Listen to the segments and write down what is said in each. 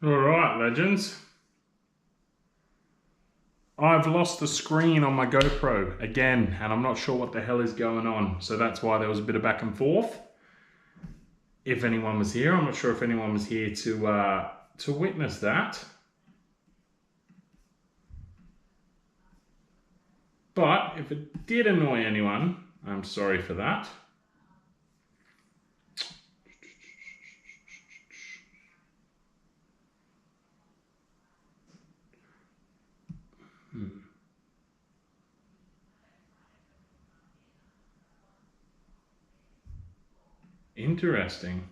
Alright, legends. I've lost the screen on my GoPro again, and I'm not sure what the hell is going on. So that's why there was a bit of back and forth. If anyone was here, I'm not sure if anyone was here to witness that. But if it did annoy anyone, I'm sorry for that. Interesting.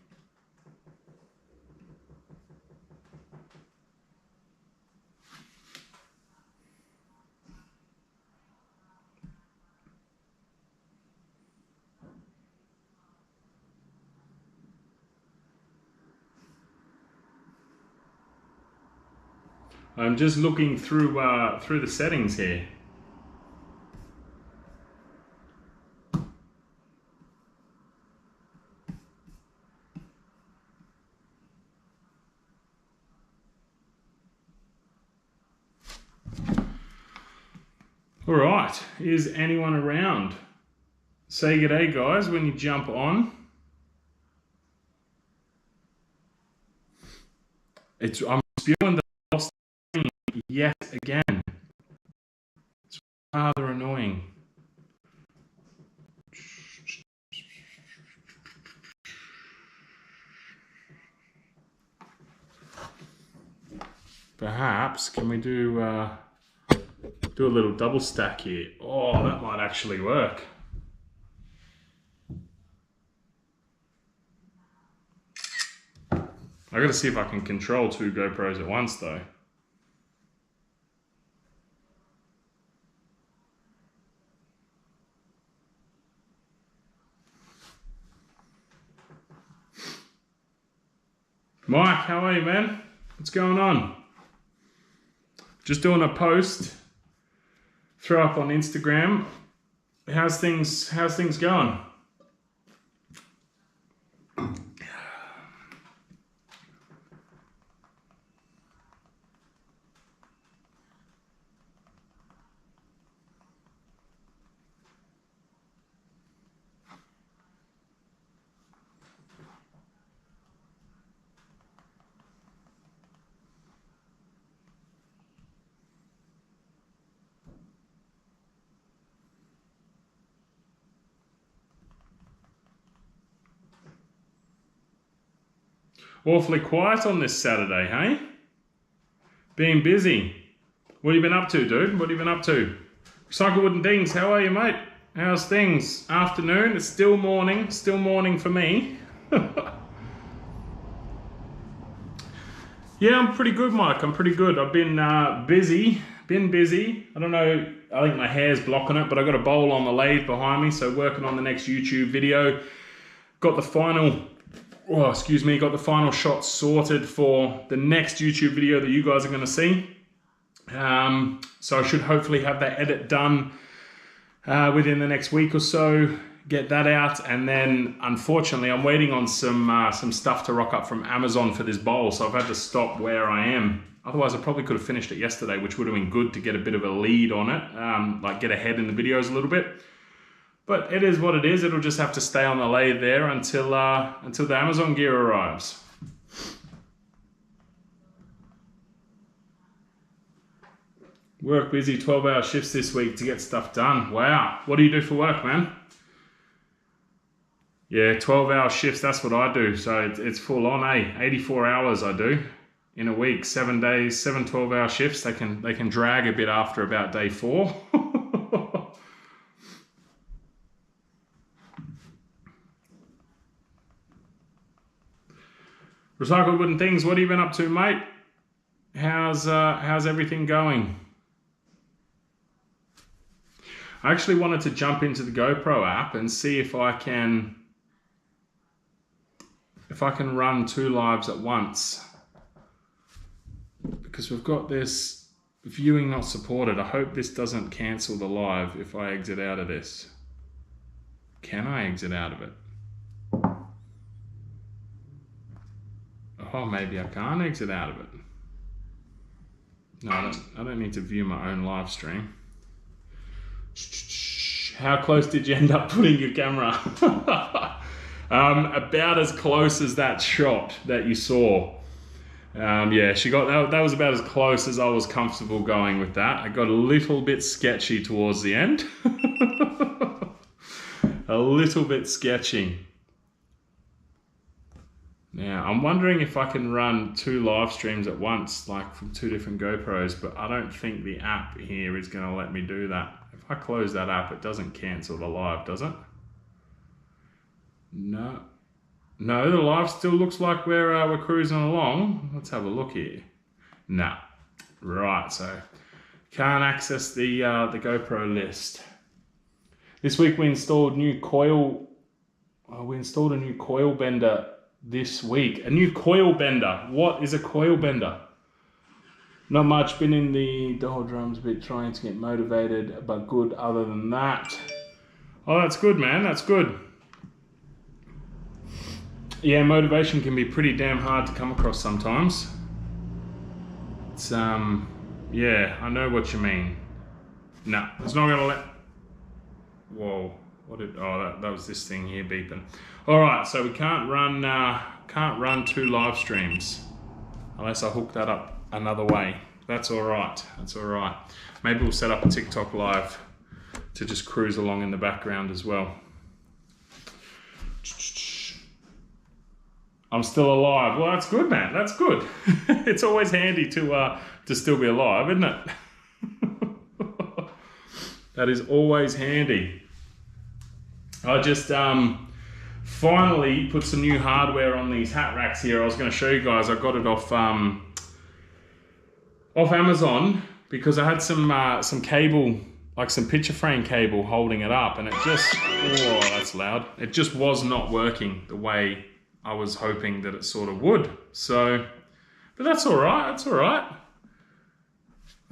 I'm just looking through the settings here. All right, is anyone around? Say good day, guys, when you jump on. I'm spewing the lost screen yet again. It's rather annoying. Perhaps, can we do a little double stack here? Oh, that might actually work. I gotta see if I can control 2 GoPros at once though. Mike, how are you, man? What's going on? Just doing a post, throw up on Instagram. How's things going? Awfully quiet on this Saturday, hey? Being busy. What have you been up to, dude? What have you been up to? Recycle Wooden Dings, how are you, mate? How's things? Afternoon, it's still morning for me. Yeah, I'm pretty good, Mike. I'm pretty good. I've been busy. I don't know, I think my hair's blocking it, but I got a bowl on the lathe behind me, so working on the next YouTube video. Got the final shots sorted for the next YouTube video that you guys are going to see. So I should hopefully have that edit done within the next week or so, get that out, and then unfortunately I'm waiting on some stuff to rock up from Amazon for this bowl, so I've had to stop where I am. Otherwise I probably could have finished it yesterday, which would have been good to get a bit of a lead on it, like get ahead in the videos a little bit. But it is what it is. It'll just have to stay on the lathe there until the Amazon gear arrives. Work busy, 12-hour shifts this week to get stuff done. Wow. What do you do for work, man? Yeah, 12-hour shifts, that's what I do. So it's full on, eh? 84 hours I do in a week, 7 days, 7 12-hour shifts. They can drag a bit after about day 4. Recycled Wooden Things, what have you been up to, mate? How's everything going? I actually wanted to jump into the GoPro app and see if I can run 2 lives at once. Because we've got this viewing not supported. I hope this doesn't cancel the live if I exit out of this. Can I exit out of it? Oh, maybe I can't exit out of it. No, I don't need to view my own live stream. How close did you end up putting your camera? About as close as that shot that you saw. Yeah, she got that was about as close as I was comfortable going with that. I got a little bit sketchy towards the end. A little bit sketchy. Now, I'm wondering if I can run 2 live streams at once, like from 2 different GoPros, but I don't think the app here is going to let me do that. If I close that app, it doesn't cancel the live, does it? No. No, the live still looks like we're cruising along. Let's have a look here. No. Right, so can't access the GoPro list. This week we installed a new coil bender this week. A new coil bender. What is a coil bender? Not much. Been in the doldrums a bit, trying to get motivated, but good other than that. Oh, that's good, man. That's good. Yeah, motivation can be pretty damn hard to come across sometimes. It's yeah, I know what you mean. No, it's not gonna let. Whoa, what did? Oh, that was this thing here beeping. All right, so we can't run 2 live streams unless I hook that up another way. That's all right. That's all right. Maybe we'll set up a TikTok live to just cruise along in the background as well. I'm still alive. Well, that's good, man. That's good. It's always handy to still be alive, isn't it? That is always handy. I just finally put some new hardware on these hat racks here. I was going to show you guys. I got it off Amazon because I had some cable, like some picture frame cable holding it up, and it just, oh, that's loud. It just was not working the way I was hoping that it sort of would. So, but that's all right. That's all right.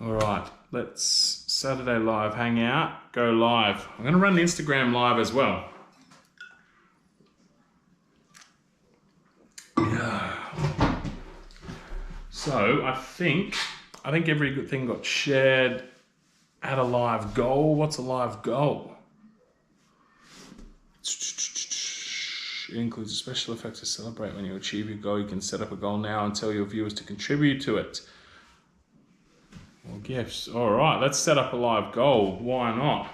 All right, let's Saturday Live Hangout, go live. I'm going to run Instagram Live as well. So I think every good thing got shared. Add a live goal. What's a live goal? It includes a special effect to celebrate when you achieve your goal. You can set up a goal now and tell your viewers to contribute to it. Or gifts. All right, let's set up a live goal. Why not?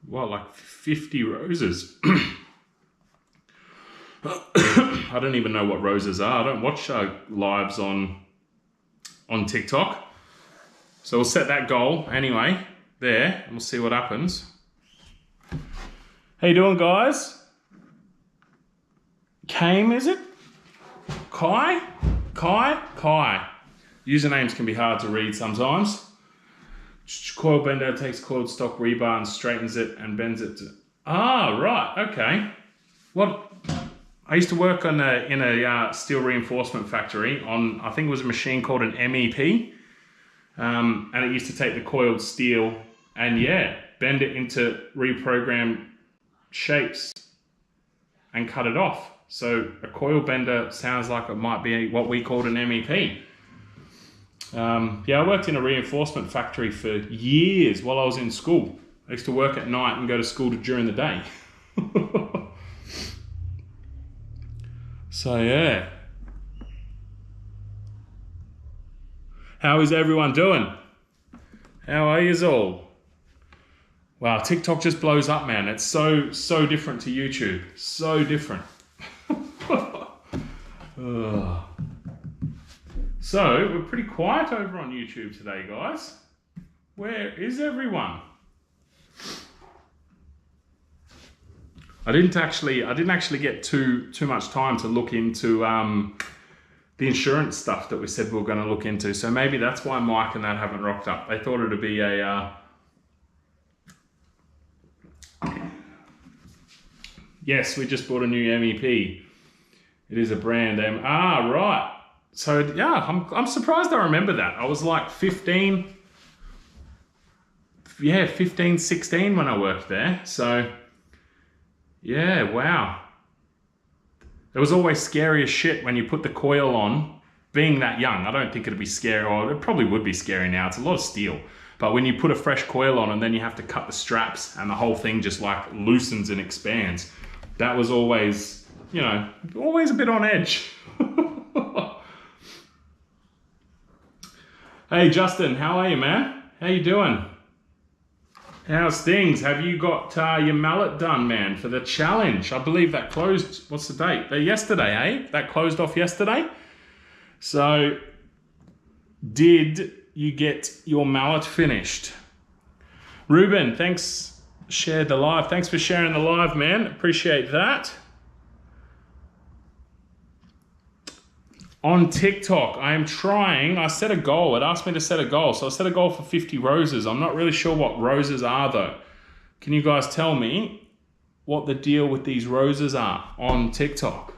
What, like 50 roses? I don't even know what roses are. I don't watch lives on TikTok. So we'll set that goal anyway there, and we'll see what happens. How you doing, guys? Kame, is it? Kai? Usernames can be hard to read sometimes. Coil Bender takes coiled stock rebar and straightens it and bends it to... Ah, right, okay. What? I used to work in a steel reinforcement factory on, I think it was a machine called an MEP. And it used to take the coiled steel and, yeah, bend it into reprogrammed shapes and cut it off. So a coil bender sounds like it might be what we called an MEP. Yeah, I worked in a reinforcement factory for years while I was in school. I used to work at night and go to school during the day. So yeah. How is everyone doing? How are yous all? Wow, TikTok just blows up, man. It's so different to YouTube. So different. So, we're pretty quiet over on YouTube today, guys. Where is everyone? I didn't actually get too much time to look into the insurance stuff that we said we were going to look into. So maybe that's why Mike and that haven't rocked up. They thought it'd be a... Yes, we just bought a new MEP. It is a brand. Right. So yeah, I'm surprised I remember that. I was like 15, 16 when I worked there. So Yeah, wow. It was always scary as shit when you put the coil on. Being that young, I don't think it'd be scary, or it probably would be scary now. It's a lot of steel. But when you put a fresh coil on and then you have to cut the straps and the whole thing just like loosens and expands, that was always, you know, always a bit on edge. Hey Justin, how are you, man? How you doing? How's things? Have you got your mallet done, man, for the challenge? I believe that closed, what's the date? Yesterday, eh? That closed off yesterday. So, did you get your mallet finished? Ruben, thanks, shared the live. Thanks for sharing the live, man. Appreciate that. On TikTok, I am trying, I set a goal. It asked me to set a goal. So I set a goal for 50 roses. I'm not really sure what roses are though. Can you guys tell me what the deal with these roses are on TikTok?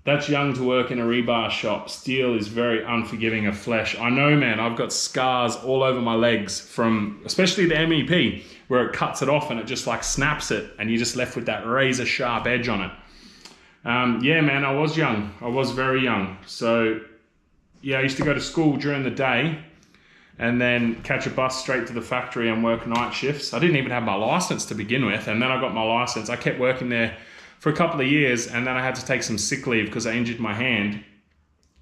That's young to work in a rebar shop. Steel is very unforgiving of flesh. I know, man, I've got scars all over my legs from, especially the MEP, where it cuts it off and it just like snaps it and you're just left with that razor sharp edge on it. Yeah, man, I was young. I was very young. So, yeah, I used to go to school during the day and then catch a bus straight to the factory and work night shifts. I didn't even have my license to begin with, and then I got my license. I kept working there for a couple of years, and then I had to take some sick leave because I injured my hand.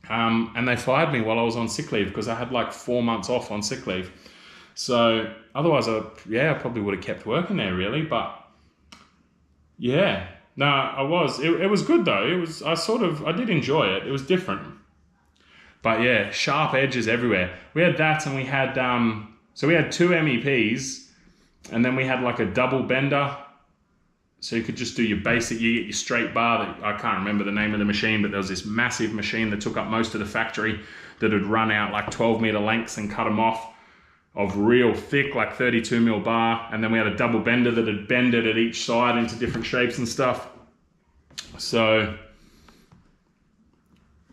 And they fired me while I was on sick leave because I had like 4 months off on sick leave. So otherwise, I probably would have kept working there really, but yeah. No, I was. It was good though. I did enjoy it. It was different. But yeah, sharp edges everywhere. We had that, and we had, so we had 2 MEPs, and then we had like a double bender. So you could just do your basic, you get your straight bar. I can't remember the name of the machine, but there was this massive machine that took up most of the factory that had run out like 12 meter lengths and cut them off of real thick, like 32 mil bar. And then we had a double bender that had bended at each side into different shapes and stuff. So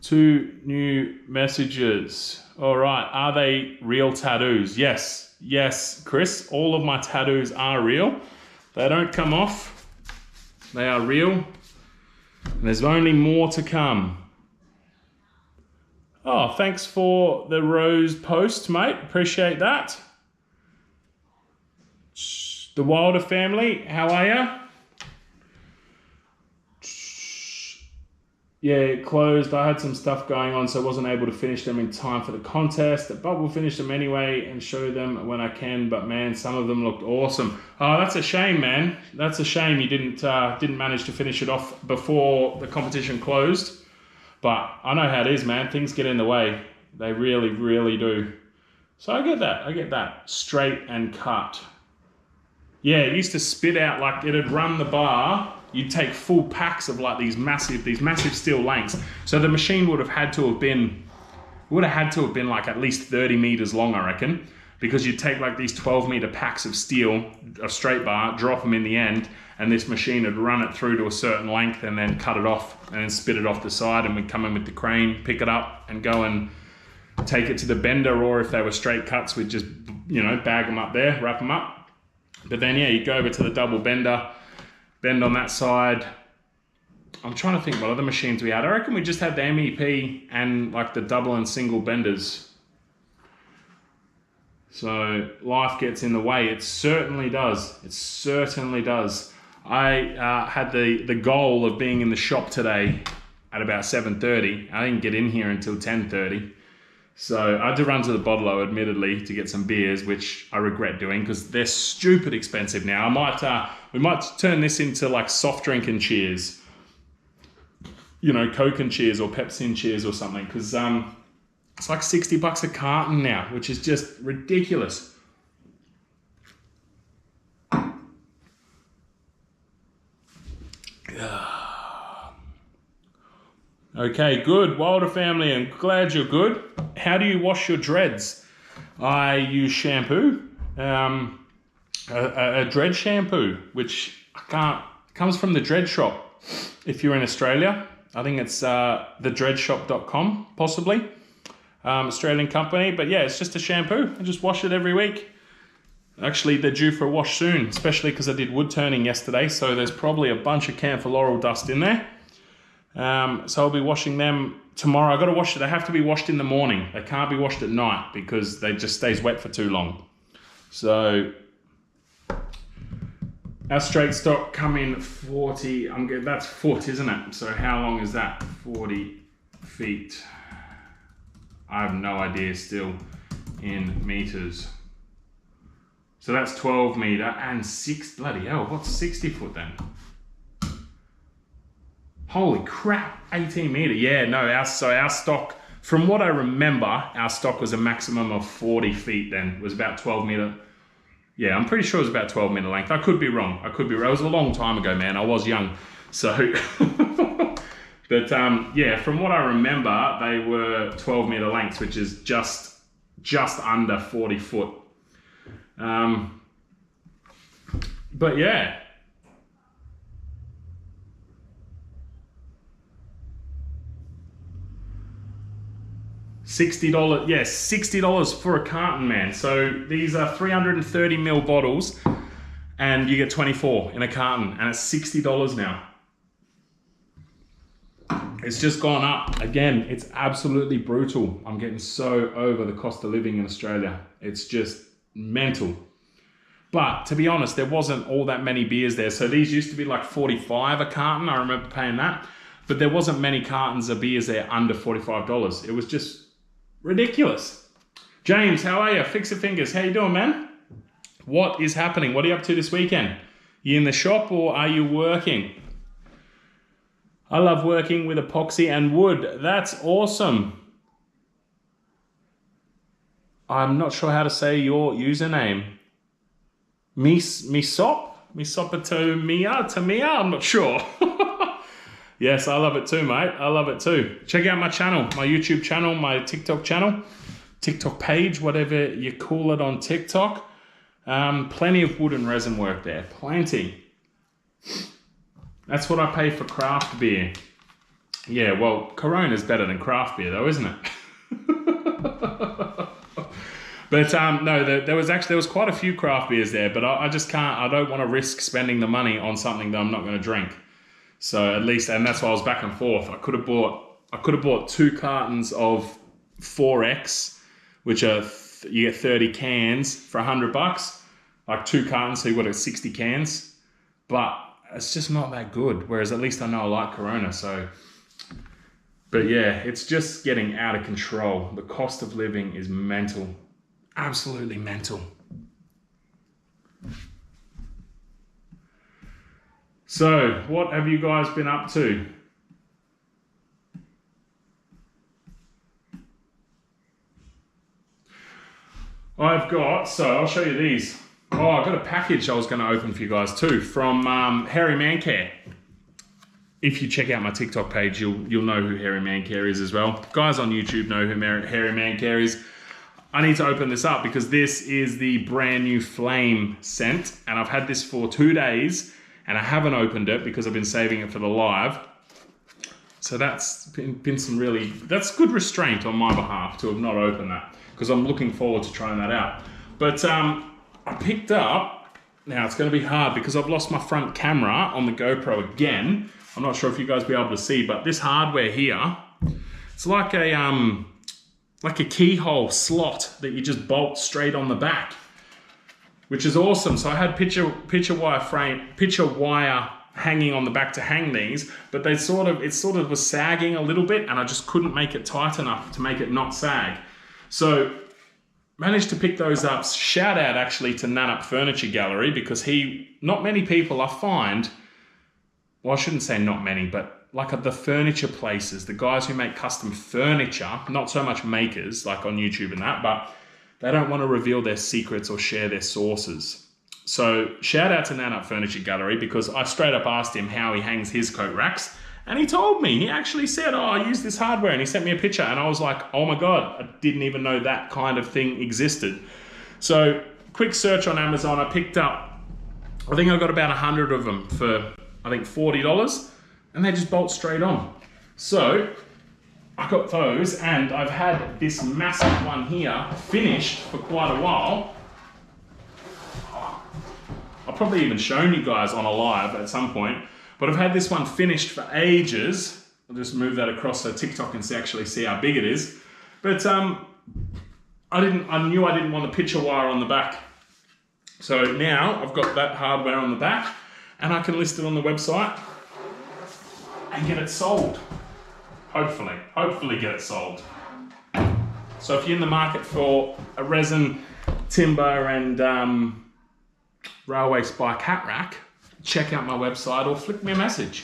2 new messages. All right, are they real tattoos? Yes, Chris, all of my tattoos are real. They don't come off. They are real. And there's only more to come. Oh, thanks for the rose post, mate. Appreciate that. The Wilder family, how are ya? Yeah, it closed. I had some stuff going on, so I wasn't able to finish them in time for the contest. But we'll finish them anyway and show them when I can. But man, some of them looked awesome. Oh, that's a shame, man. That's a shame you didn't manage to finish it off before the competition closed. But I know how it is, man. Things get in the way. They really, really do. So I get that. Straight and cut. Yeah, it used to spit out like it'd run the bar. You'd take full packs of like these massive steel lengths. So the machine would have had to have been like at least 30 meters long, I reckon, because you'd take like these 12 meter packs of steel, a straight bar, drop them in the end, and this machine would run it through to a certain length and then cut it off and then spit it off the side, and we'd come in with the crane, pick it up and go and take it to the bender, or if they were straight cuts, we'd just, you know, bag them up there, wrap them up. But then yeah, you go over to the double bender, bend on that side. I'm trying to think what other machines we had. I reckon we just had the MEP and like the double and single benders. So life gets in the way. It certainly does. It certainly does. I had the goal of being in the shop today at about 7:30. I didn't get in here until 10:30. So I had to run to the bottle-o, admittedly, to get some beers, which I regret doing because they're stupid expensive now. We might turn this into like soft drink and cheers. You know, Coke and cheers or Pepsi and cheers or something, because it's like $60 a carton now, which is just ridiculous. Okay, good. Wilder family, I'm glad you're good. How do you wash your dreads? I use shampoo, a dread shampoo, which comes from the Dread Shop. If you're in Australia, I think it's thedreadshop.com, possibly. Australian company, but yeah, it's just a shampoo. I just wash it every week. Actually, they're due for a wash soon, especially because I did wood turning yesterday, so there's probably a bunch of camphor laurel dust in there. So I'll be washing them tomorrow. I got to wash it. They have to be washed in the morning. They can't be washed at night because they just stays wet for too long. So our straight stock come in 40. That's foot, isn't it? So how long is that? 40 feet. I have no idea still in meters. So that's 12 meter and bloody hell, what's 60 foot then? Holy crap, 18 meter. Yeah, no, our stock, from what I remember, our stock was a maximum of 40 feet then. It was about 12 meter. Yeah, I'm pretty sure it was about 12 meter length. I could be wrong. It was a long time ago, man. I was young. So, but yeah, from what I remember, they were 12 meter lengths, which is just under 40 foot. But yeah. $60, yes, $60 for a carton, man. So these are 330 ml bottles and you get 24 in a carton and it's $60 now. It's just gone up. Again, it's absolutely brutal. I'm getting so over the cost of living in Australia. It's just mental. But to be honest, there wasn't all that many beers there. So these used to be like 45 a carton. I remember paying that. But there wasn't many cartons of beers there under $45. It was just ridiculous. James, how are you? Fix your fingers. How you doing, man? What is happening? What are you up to this weekend? You in the shop or are you working? I love working with epoxy and wood. That's awesome. I'm not sure how to say your username. Misopotamia? I'm not sure. Yes, I love it too, mate. I love it too. Check out my channel, my YouTube channel, my TikTok channel, TikTok page, whatever you call it on TikTok. Plenty of wood and resin work there. Plenty. That's what I pay for craft beer. Yeah, well, Corona's better than craft beer though, isn't it? But no, there was quite a few craft beers there, but I just can't, I don't want to risk spending the money on something that I'm not going to drink. So at least, and that's why I was back and forth. I could have bought 2 cartons of 4X, which are, you get 30 cans for $100, like 2 cartons, so you got 60 cans, but it's just not that good. Whereas at least I know I like Corona, so. But yeah, it's just getting out of control. The cost of living is mental, absolutely mental. So, what have you guys been up to? So I'll show you these. Oh, I've got a package I was going to open for you guys too from Hairy Man Care. If you check out my TikTok page, you'll know who Hairy Man Care is as well. Guys on YouTube know who Hairy Man Care is. I need to open this up because this is the brand new Flame scent, and I've had this for 2 days. And I haven't opened it because I've been saving it for the live. So that's been some really, that's good restraint on my behalf to have not opened that, because I'm looking forward to trying that out. But I picked up, now it's going to be hard because I've lost my front camera on the GoPro again. I'm not sure if you guys will be able to see, but this hardware here, it's like a keyhole slot that you just bolt straight on the back, which is awesome. So I had picture wire hanging on the back to hang these, but it sort of was sagging a little bit, and I just couldn't make it tight enough to make it not sag. So managed to pick those up. Shout out actually to Nanup Furniture Gallery, because not many people I find, well, I shouldn't say not many, but like at the furniture places, the guys who make custom furniture, not so much makers like on YouTube and that, but they don't want to reveal their secrets or share their sources. So shout out to Nanup Furniture Gallery, because I straight up asked him how he hangs his coat racks, and he told me. He actually said, oh, I use this hardware, and he sent me a picture, and I was like, oh my God, I didn't even know that kind of thing existed. So quick search on Amazon, I picked up, I think I got about 100 of them for, I think $40, and they just bolt straight on. So I got those, and I've had this massive one here finished for quite a while. probably even shown you guys on a live at some point, but I've had this one finished for ages. I'll just move that across so TikTok can actually see how big it is. But I knew I didn't want the picture wire on the back. So now I've got that hardware on the back and I can list it on the website and get it sold. Hopefully get it sold. So if you're in the market for a resin, timber and railway spike hat rack, check out my website or flick me a message.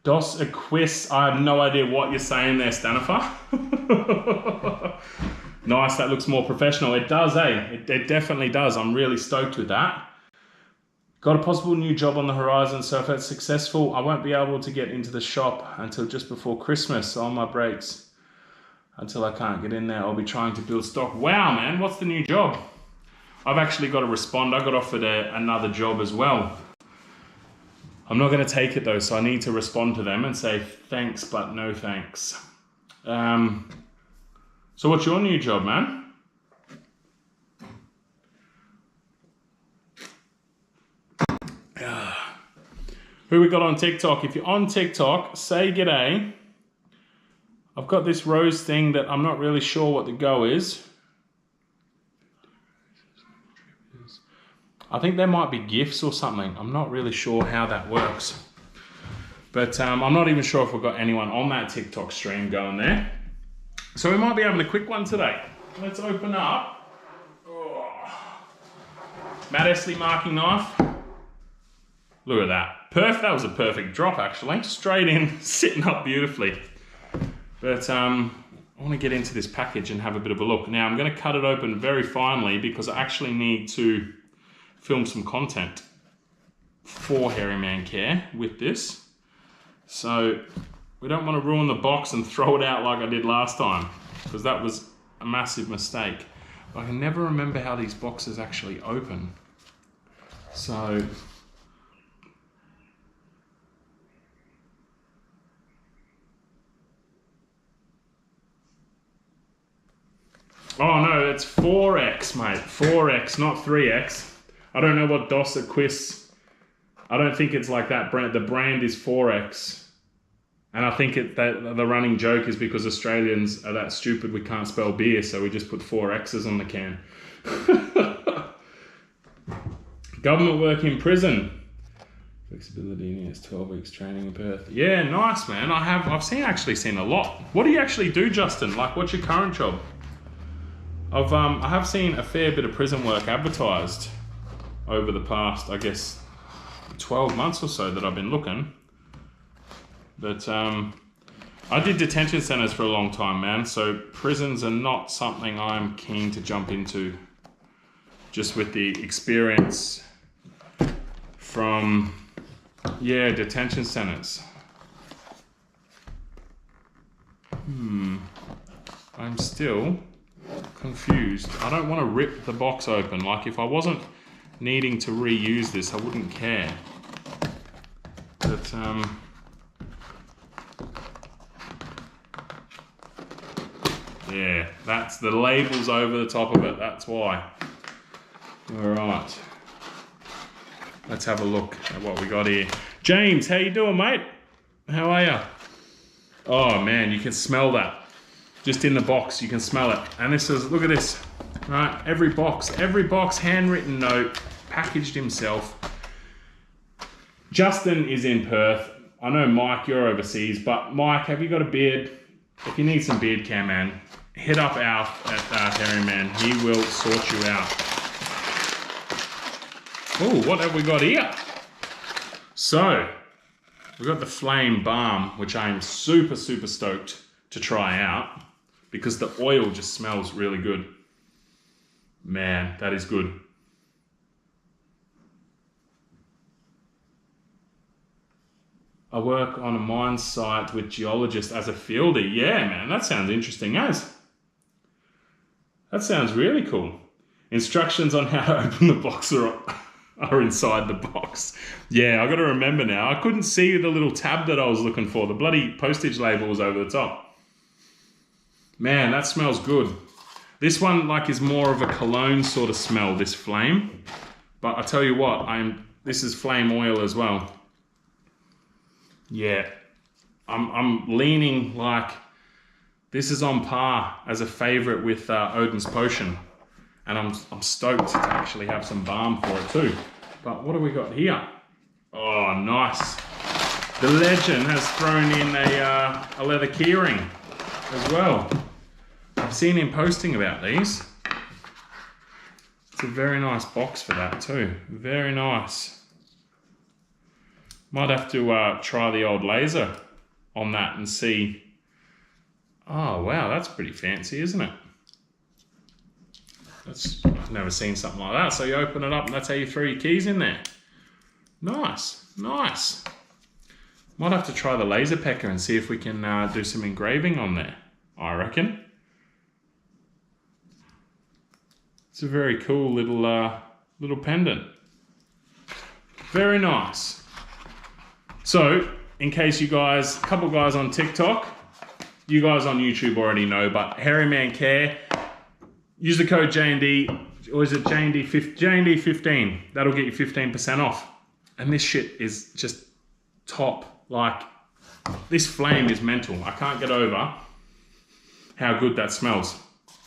Dos Equis, I have no idea what you're saying there, Stanifer. Nice, that looks more professional. It does, eh? It definitely does. I'm really stoked with that. Got a possible new job on the horizon, so if it's successful, I won't be able to get into the shop until just before Christmas. So on my breaks, until I can't get in there, I'll be trying to build stock. Wow, man, what's the new job? I've actually got to respond. I got offered another job as well. I'm not going to take it though, so I need to respond to them and say thanks, but no thanks. So what's your new job, man? Who we got on TikTok? If you're on TikTok, say g'day. I've got this rose thing that I'm not really sure what the go is. I think there might be gifts or something. I'm not really sure how that works. But I'm not even sure if we've got anyone on that TikTok stream going there. So we might be having a quick one today. Let's open up. Oh. Matte Essley marking knife. Look at that. That was a perfect drop actually. Straight in, sitting up beautifully. But I want to get into this package and have a bit of a look. Now I'm going to cut it open very finely because I actually need to film some content for Hairy Man Care with this. So we don't want to ruin the box and throw it out like I did last time, because that was a massive mistake. But I can never remember how these boxes actually open. So oh no, it's 4X, mate. 4X, not 3X. I don't know what Dos Equis. I don't think it's like that brand. The brand is 4X. And I think that the running joke is because Australians are that stupid we can't spell beer, so we just put 4X's on the can. Government work in prison. Flexibility, yes, 12 weeks training in Perth. Yeah, nice, man. I've actually seen a lot. What do you actually do, Justin? Like, what's your current job? I have seen a fair bit of prison work advertised over the past, I guess, 12 months or so that I've been looking. But I did detention centers for a long time, man. So prisons are not something I'm keen to jump into, just with the experience from, yeah, detention centers. I'm still confused. I don't want to rip the box open. Like, if I wasn't needing to reuse this, I wouldn't care. But yeah, that's the labels over the top of it. That's why. All right. Let's have a look at what we got here. James, how you doing, mate? How are you? Oh man, you can smell that. Just in the box, you can smell it. And this is, look at this, right? Every box, handwritten note, packaged himself. Justin is in Perth. I know, Mike, you're overseas, but Mike, have you got a beard? If you need some beard care, man, hit up Alf at Hairy Man. He will sort you out. Oh, what have we got here? So, we've got the Flame Balm, which I am super, super stoked to try out because the oil just smells really good. Man, that is good. I work on a mine site with geologists as a fielder. Yeah, man, that sounds interesting, as. That sounds really cool. Instructions on how to open the box are inside the box. Yeah, I got to remember now. I couldn't see the little tab that I was looking for. The bloody postage label was over the top. Man, that smells good. This one like is more of a cologne sort of smell, this flame. But I tell you what, this is flame oil as well. Yeah, I'm leaning like this is on par as a favorite with Odin's Potion. And I'm stoked to actually have some balm for it too. But what do we got here? Oh, nice. The legend has thrown in a leather keyring as well. I've seen him posting about these. It's a very nice box for that too. Very nice. Might have to try the old laser on that and see. Oh wow, that's pretty fancy, isn't it? I've never seen something like that. So you open it up and that's how you throw your keys in there. Nice, nice. Might have to try the laser pecker and see if we can do some engraving on there, I reckon. It's a very cool little pendant. Very nice. So, in case you guys, a couple guys on TikTok, you guys on YouTube already know, but Hairy Man Care, use the code JND, or is it JND15? That'll get you 15% off. And this shit is just top. Like, this flame is mental. I can't get over how good that smells.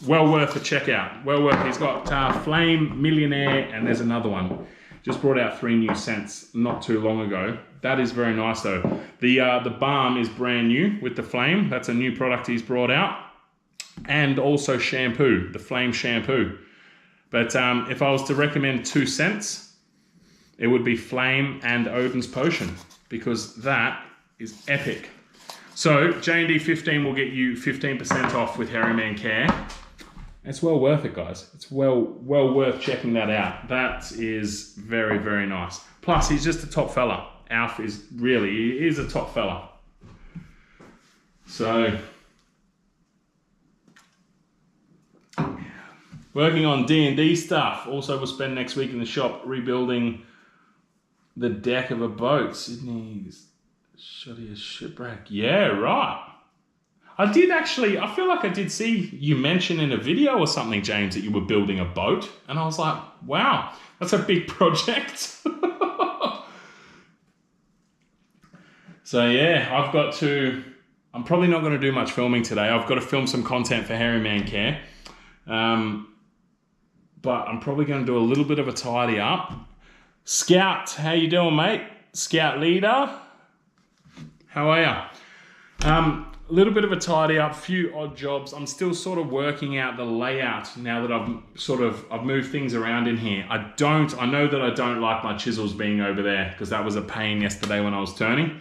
Well worth a check out. Well worth. He's got Flame, Millionaire, and there's another one. Just brought out 3 new scents not too long ago. That is very nice though. The balm is brand new with the Flame. That's a new product he's brought out. And also shampoo, the Flame shampoo. But if I was to recommend 2 scents, it would be Flame and Odin's Potion, because that is epic. So JND15 will get you 15% off with Hairy Man Care. It's well worth it, guys. It's well worth checking that out. That is very, very nice. Plus, he's just a top fella. Alf is really, he is a top fella. So, working on D&D stuff. Also, we'll spend next week in the shop rebuilding the deck of a boat. Sydney's shoddy as shipwreck. Yeah, right. I did actually, I feel like I did see you mention in a video or something, James, that you were building a boat. And I was like, wow, that's a big project. So yeah, I'm probably not going to do much filming today. I've got to film some content for Hairy Man Care. But I'm probably going to do a little bit of a tidy up. Scout, how you doing, mate? Scout leader, how are you? A little bit of a tidy up, few odd jobs. I'm still sort of working out the layout now that I've moved things around in here. I know that I don't like my chisels being over there because that was a pain yesterday when I was turning.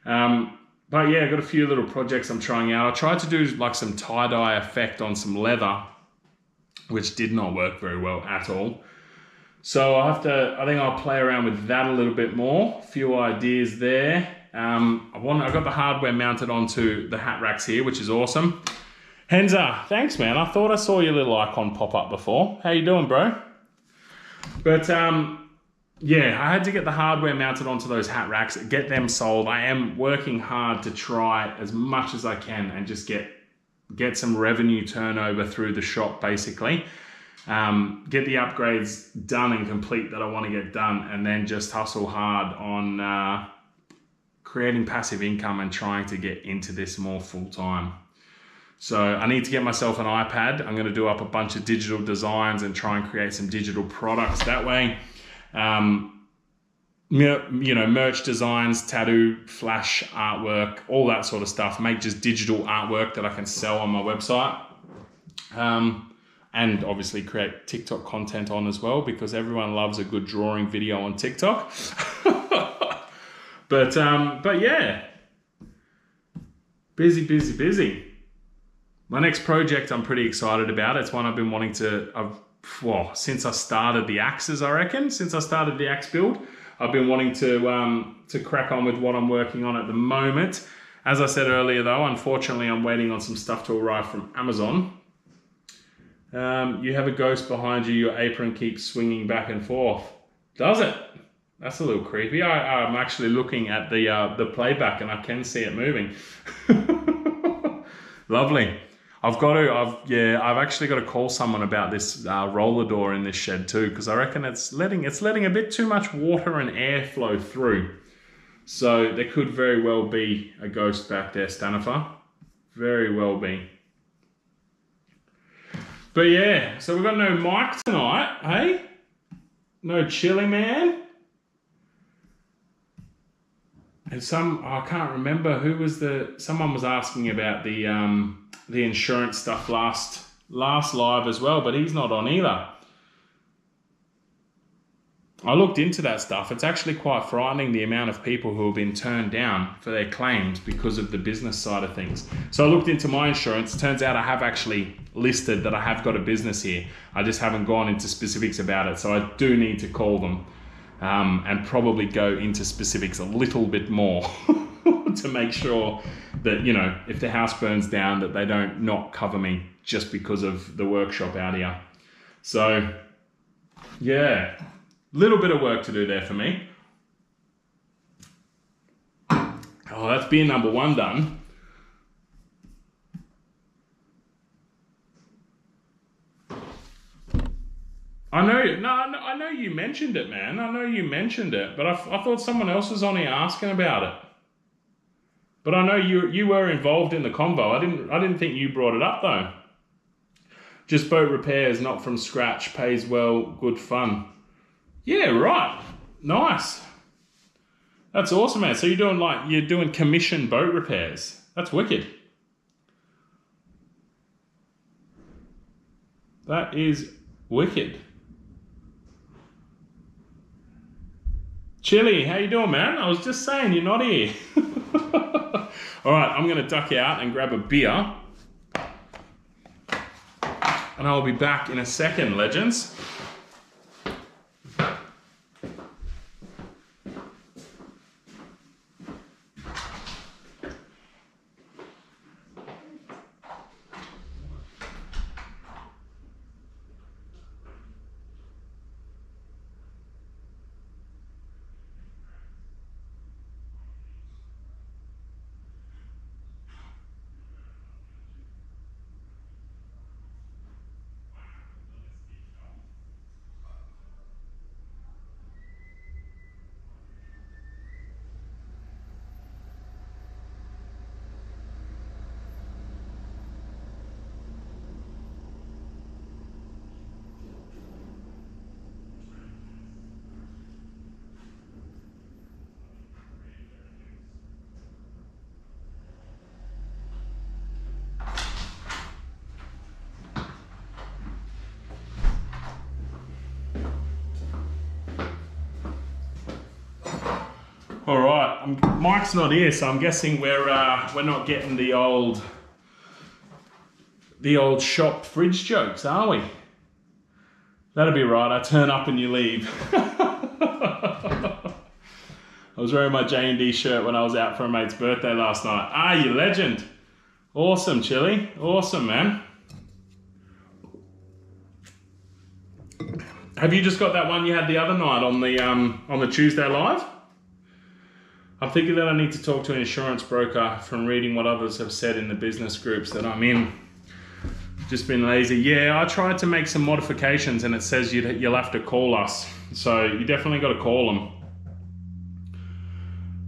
But yeah, I've got a few little projects I'm trying out. I tried to do like some tie-dye effect on some leather, which did not work very well at all. So I think I'll play around with that a little bit more. A few ideas there. I got the hardware mounted onto the hat racks here, which is awesome. Henza, thanks man. I thought I saw your little icon pop up before. How you doing, bro? But yeah, I had to get the hardware mounted onto those hat racks, get them sold. I am working hard to try as much as I can and just get some revenue turnover through the shop, basically. Get the upgrades done and complete that I want to get done, and then just hustle hard on creating passive income and trying to get into this more full time. So I need to get myself an iPad. I'm going to do up a bunch of digital designs and try and create some digital products that way. You know, merch designs, tattoo, flash artwork, all that sort of stuff. Make just digital artwork that I can sell on my website. And obviously create TikTok content on as well, because everyone loves a good drawing video on TikTok. But yeah, busy. My next project I'm pretty excited about. It's one I've been wanting to, since I started the axes, I reckon. Since I started the axe build, I've been wanting to crack on with what I'm working on at the moment. As I said earlier though, unfortunately I'm waiting on some stuff to arrive from Amazon. You have a ghost behind you, your apron keeps swinging back and forth. Does it? That's a little creepy. I'm actually looking at the playback and I can see it moving. Lovely. I've actually got to call someone about this roller door in this shed too, because I reckon it's letting a bit too much water and air flow through. So there could very well be a ghost back there, Stanifer. Very well be. But yeah, so we've got no Mike tonight, hey? No Chili Man. And I can't remember who was someone was asking about the insurance stuff last live as well, but he's not on either. I looked into that stuff. It's actually quite frightening, the amount of people who have been turned down for their claims because of the business side of things. So I looked into my insurance. Turns out I have actually listed that I have got a business here. I just haven't gone into specifics about it. So I do need to call them and probably go into specifics a little bit more to make sure that, you know, if the house burns down, that they don't not cover me just because of the workshop out here. So yeah. Little bit of work to do there for me. Oh, that's beer number 1 done. I know you mentioned it, man. I know you mentioned it, but I thought someone else was on here asking about it. But I know you were involved in the convo. I didn't think you brought it up though. Just boat repairs, not from scratch, pays well, good fun. Yeah, right. Nice. That's awesome, man. So you're doing commission boat repairs. That's wicked. That is wicked. Chili, how you doing, man? I was just saying you're not here. All right, I'm going to duck out and grab a beer. And I'll be back in a second, legends. All right, Mike's not here, so I'm guessing we're not getting the old shop fridge jokes, are we? That'll be right. I turn up and you leave. I was wearing my J&D shirt when I was out for a mate's birthday last night. Ah, you legend! Awesome, Chili. Awesome, man. Have you just got that one you had the other night on the Tuesday live? I'm thinking that I need to talk to an insurance broker from reading what others have said in the business groups that I'm in. Just been lazy. Yeah, I tried to make some modifications and it says you'll have to call us. So you definitely got to call them.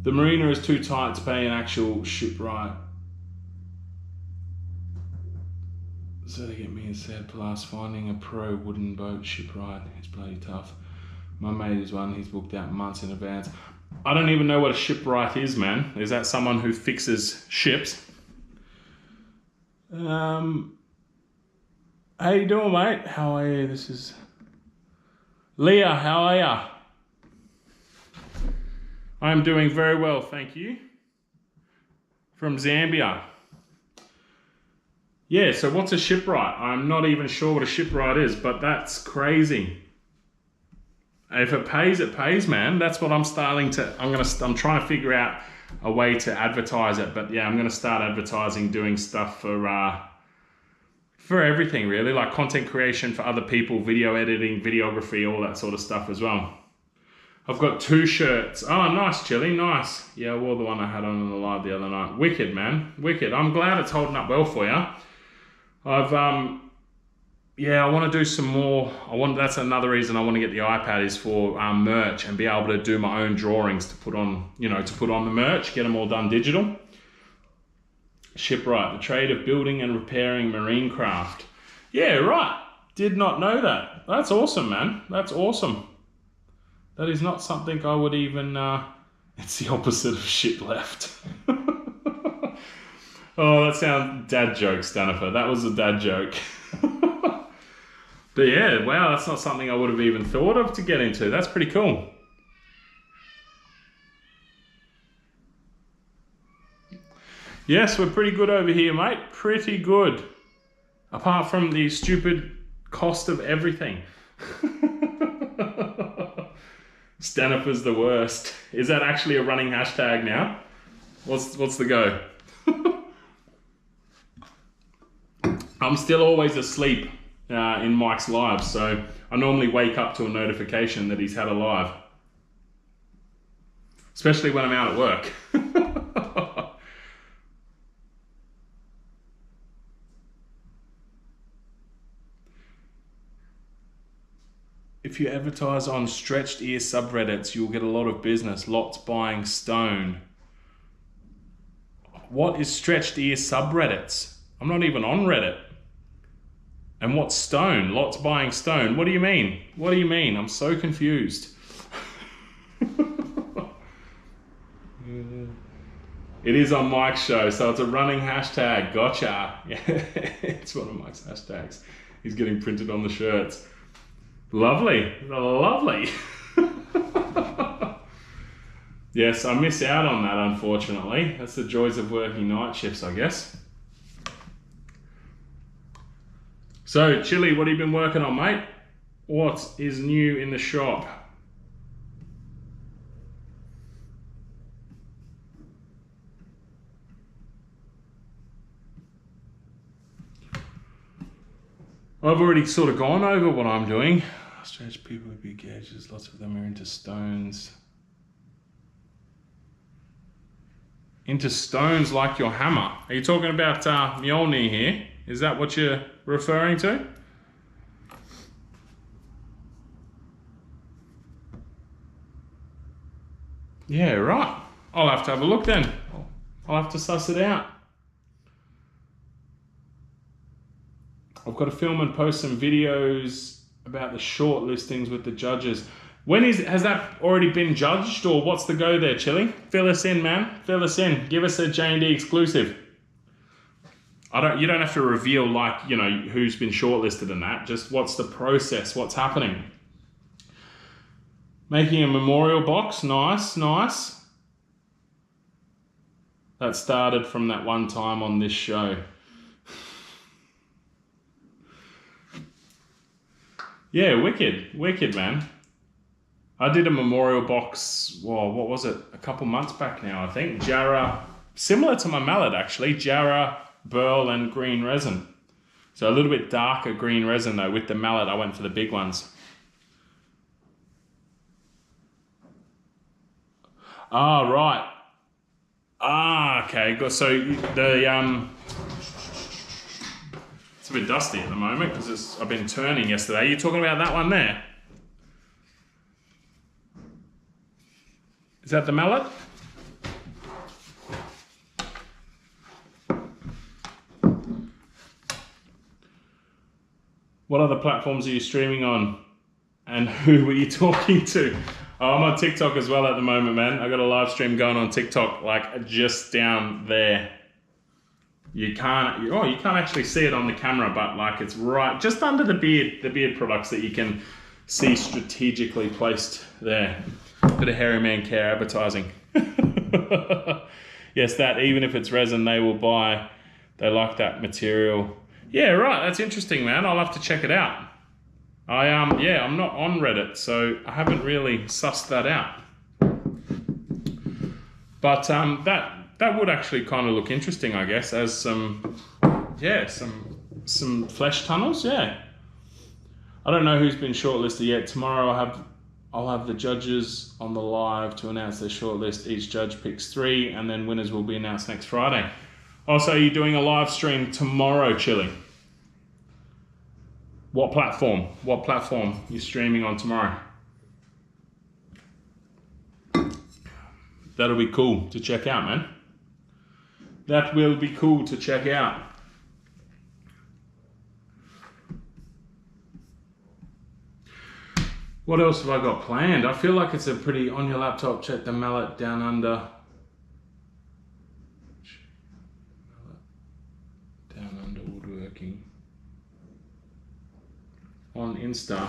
The marina is too tight to pay an actual shipwright. So they get me instead. Plus finding a pro wooden boat shipwright is bloody tough. My mate is one, he's booked out months in advance. I don't even know what a shipwright is, man. Is that someone who fixes ships? How you doing, mate? How are you? This is Leah. How are ya? I'm doing very well, thank you. From Zambia. Yeah, so what's a shipwright? I'm not even sure what a shipwright is, but that's crazy. If it pays, man. That's what I'm starting to. I'm trying to figure out a way to advertise it. But yeah, I'm gonna start advertising, doing stuff for everything really, like content creation for other people, video editing, videography, all that sort of stuff as well. I've got 2 shirts. Oh, nice, Chili, nice. Yeah, I wore the one I had on the live the other night. Wicked, man, wicked. I'm glad it's holding up well for you. Yeah, I want to do some more. That's another reason I want to get the iPad, is for merch and be able to do my own drawings to put on, to put on the merch, get them all done digital. Shipwright, the trade of building and repairing marine craft. Yeah, right. Did not know that. That's awesome, man. That's awesome. That is not something I would even, it's the opposite of ship left. Oh, that sounds dad joke, Stanifer. That was a dad joke. But yeah, wow, that's not something I would have even thought of to get into. That's pretty cool. Yes, we're pretty good over here, mate. Pretty good. Apart from the stupid cost of everything. Stanifer's the worst. Is that actually a running hashtag now? What's the go? I'm still always asleep in Mike's live, so I normally wake up to a notification that he's had a live. Especially when I'm out at work. If you advertise on stretched ear subreddits, you'll get a lot of business. Lots buying stone. What is stretched ear subreddits? I'm not even on Reddit. And what's stone? Lots buying stone. What do you mean? What do you mean? I'm so confused. It is on Mike's show, so it's a running hashtag. Gotcha. Yeah, it's one of Mike's hashtags. He's getting printed on the shirts. Lovely. Lovely. Yes, I miss out on that, unfortunately. That's the joys of working night shifts, I guess. So, Chili, what have you been working on, mate? What is new in the shop? I've already sort of gone over what I'm doing. Stretch people with big gauges, lots of them are into stones. Into stones like your hammer. Are you talking about Mjolnir here? Is that what you're referring to? Yeah, right. I'll have to have a look then. I'll have to suss it out. I've got to film and post some videos about the short listings with the judges. Has that already been judged, or what's the go there, Chili? Fill us in, man. Fill us in. Give us a J&D exclusive. You don't have to reveal, like, who's been shortlisted and that. Just what's the process? What's happening? Making a memorial box. Nice, nice. That started from that one time on this show. Yeah, wicked, man. I did a memorial box, well, what was it? A couple months back now, I think. Jarrah, similar to my mallet actually, Jarrah, burl and green resin. So a little bit darker green resin though. With the mallet, I went for the big ones. Ah, right. Ah, okay. So the it's a bit dusty at the moment because I've been turning yesterday. You're talking about that one there? Is that the mallet? What other platforms are you streaming on? And who were you talking to? Oh, I'm on TikTok as well at the moment, man. I got a live stream going on TikTok, like just down there. You can't actually see it on the camera, but like it's right just under the beard products that you can see strategically placed there. Bit of Hairy Man Care advertising. Yes, that even if it's resin, they will buy. They like that material. Yeah, right. That's interesting, man. I'll have to check it out. I'm not on Reddit, so I haven't really sussed that out. But that would actually kind of look interesting, I guess, as some flesh tunnels. Yeah. I don't know who's been shortlisted yet. Tomorrow I'll have the judges on the live to announce their shortlist. Each judge picks 3, and then winners will be announced next Friday. Also, are you doing a live stream tomorrow, Chili? What platform? What platform you streaming on tomorrow? That'll be cool to check out, man. That will be cool to check out. What else have I got planned? I feel like it's a pretty, on your laptop, check the Mallet Down Under. Down Under woodworking. On Insta.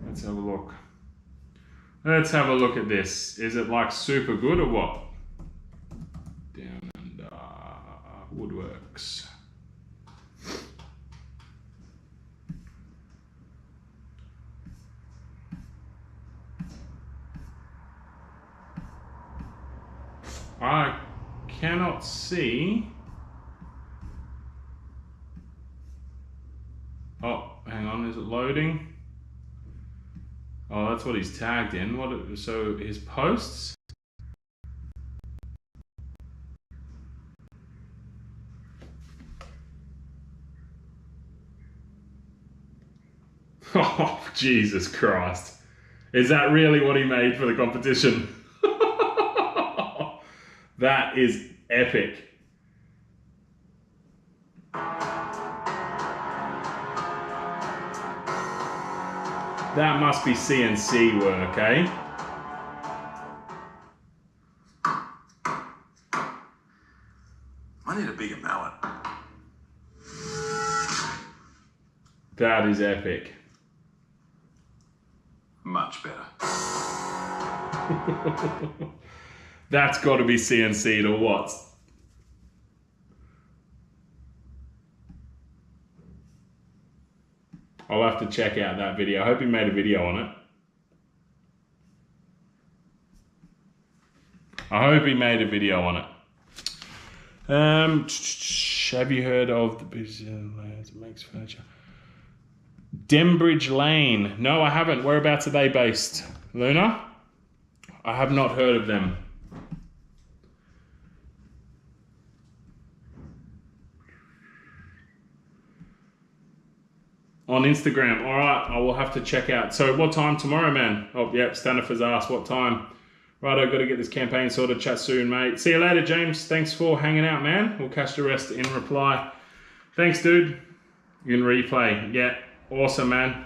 Let's have a look. Let's have a look at this. Is it like super good or what? Down Under Woodworks. I cannot see. Oh, hang on, is it loading? Oh, that's what he's tagged in. What? So his posts? Oh, Jesus Christ. Is that really what he made for the competition? That is epic. That must be CNC work, eh? I need a bigger mallet. That is epic. Much better. That's got to be CNC'd or what? I'll have to check out that video. I hope he made a video on it. I hope he made a video on it. Have you heard of the business that makes furniture? Dembridge Lane. No, I haven't. Whereabouts are they based? Luna? I have not heard of them. On Instagram. All right, I will have to check out. So what time tomorrow, man? Oh, yep, Stanifer's asked what time. Right, I've got to get this campaign sorted. Chat soon, mate. See you later, James. Thanks for hanging out, man. We'll catch the rest in reply. Thanks, dude. In replay. Yeah, awesome, man.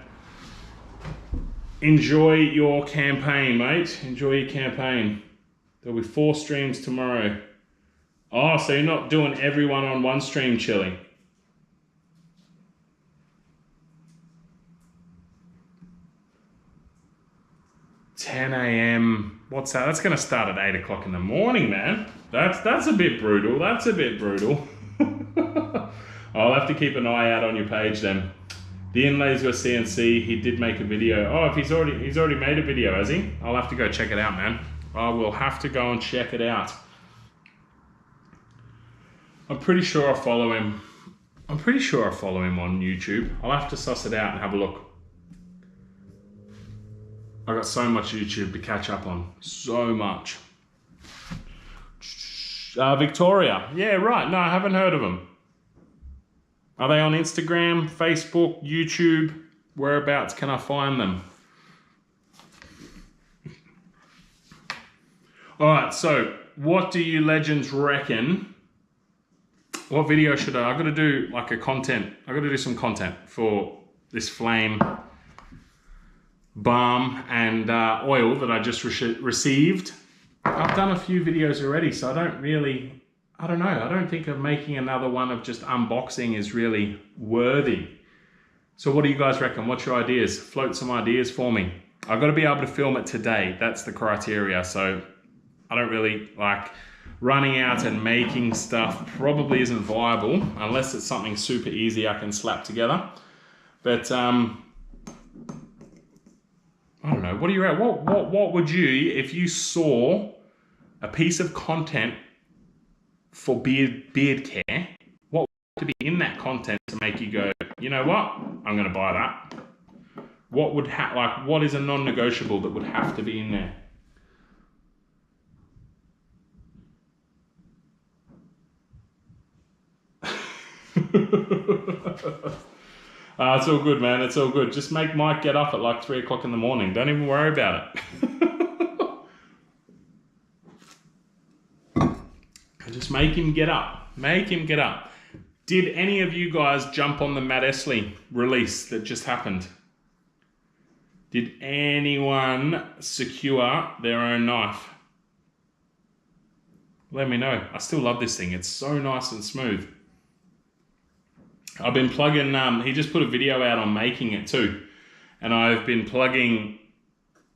Enjoy your campaign, mate. Enjoy your campaign. There'll be 4 streams tomorrow. Oh, so you're not doing everyone on one stream, Chili? 10 a.m. What's that? That's going to start at 8 o'clock in the morning, man. That's a bit brutal. That's a bit brutal. I'll have to keep an eye out on your page then. The inlays were CNC. He did make a video. Oh, if he's already made a video, has he? I'll have to go check it out, man. I will have to go and check it out. I'm pretty sure I follow him. I'm pretty sure I follow him on YouTube. I'll have to suss it out and have a look. I got so much YouTube to catch up on. So much. Victoria. Yeah, right. No, I haven't heard of them. Are they on Instagram, Facebook, YouTube? Whereabouts can I find them? All right, so what do you legends reckon? What video should I got to do like a content. I got to do some content for this flame balm and oil that I just received. I've done a few videos already, so I don't know. I don't think of making another one of just unboxing is really worthy. So what do you guys reckon? What's your ideas? Float some ideas for me. I've got to be able to film it today. That's the criteria. So I don't really like running out and making stuff probably isn't viable unless it's something super easy I can slap together. But I don't know. What do you reckon? What would you, if you saw a piece of content for beard care, what would to be in that content to make you go, you know what? I'm going to buy that. What would what is a non-negotiable that would have to be in there? It's all good, man. It's all good. Just make Mike get up at like 3 o'clock in the morning. Don't even worry about it. Just make him get up. Make him get up. Did any of you guys jump on the Matt Essley release that just happened? Did anyone secure their own knife? Let me know. I still love this thing. It's so nice and smooth. I've been plugging, he just put a video out on making it too. And I've been plugging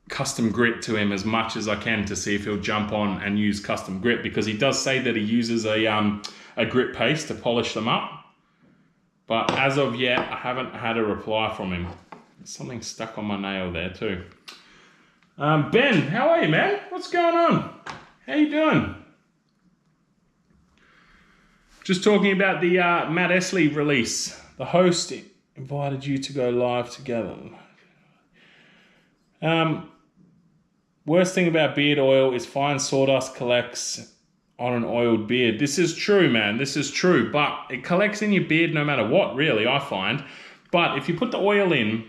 custom grit to him as much as I can to see if he'll jump on and use custom grit, because he does say that he uses a grit paste to polish them up. But as of yet, I haven't had a reply from him. There's something stuck on my nail there too. Ben, how are you, man? What's going on? How you doing? Just talking about the Matt Essley release. The host invited you to go live together. Worst thing about beard oil is fine sawdust collects on an oiled beard. This is true, man. This is true. But it collects in your beard no matter what, really, I find. But if you put the oil in